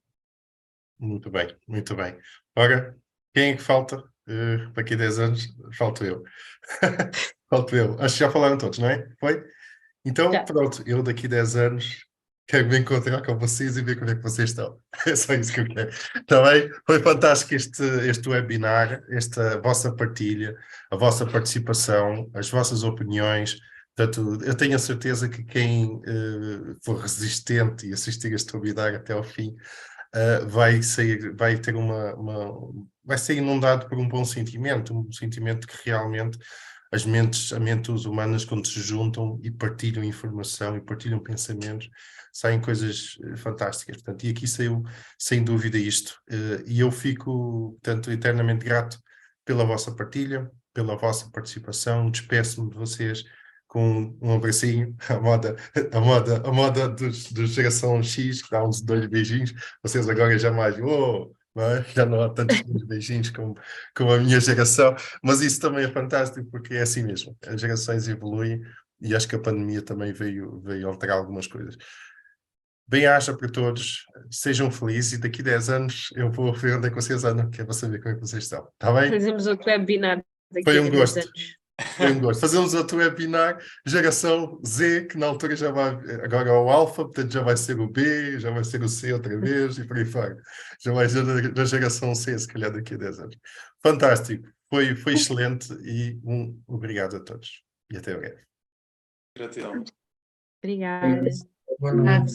A: Muito bem, muito bem. Ora, quem é que falta? Daqui a 10 anos, falto eu. Falto eu. Acho que já falaram todos, não é? Foi? Então,
D: Já.
A: pronto, eu daqui a 10 anos quero me encontrar com vocês e ver como é que vocês estão. É só isso que eu quero. Está bem? Foi fantástico este webinar, esta vossa partilha, a vossa participação, as vossas opiniões. Portanto, eu tenho a certeza que quem for resistente e assistir este webinar até ao fim vai sair, vai ter vai ser inundado por um bom sentimento, um sentimento que realmente as mentes humanas, quando se juntam e partilham informação e partilham pensamentos, saem coisas fantásticas. Portanto, e aqui saiu, sem dúvida, isto. E eu fico, portanto, eternamente grato pela vossa partilha, pela vossa participação. Despeço-me de vocês com um abracinho, a moda dos geração X, que dá uns 2 beijinhos. Vocês agora já mais, não é? Já não há tantos beijinhos como a minha geração, mas isso também é fantástico porque é assim mesmo, as gerações evoluem e acho que a pandemia também veio alterar algumas coisas. Bem-aja para todos, sejam felizes e daqui a 10 anos eu vou ver onde é que vocês andam, que é para saber como é que vocês estão, está bem?
D: Fazemos outro webinar daqui
A: Foi
D: a
A: um
D: 10
A: gosto.
D: anos.
A: Foi um gosto. Fazemos outro webinar, geração Z, que na altura já vai, agora é o Alfa, portanto já vai ser o B, já vai ser o C outra vez e por aí fora. Já vai ser da geração C, se calhar daqui a 10 anos. Fantástico, foi excelente e obrigado a todos. E até breve.
F: Gratidão.
D: Obrigada.
E: Boa noite.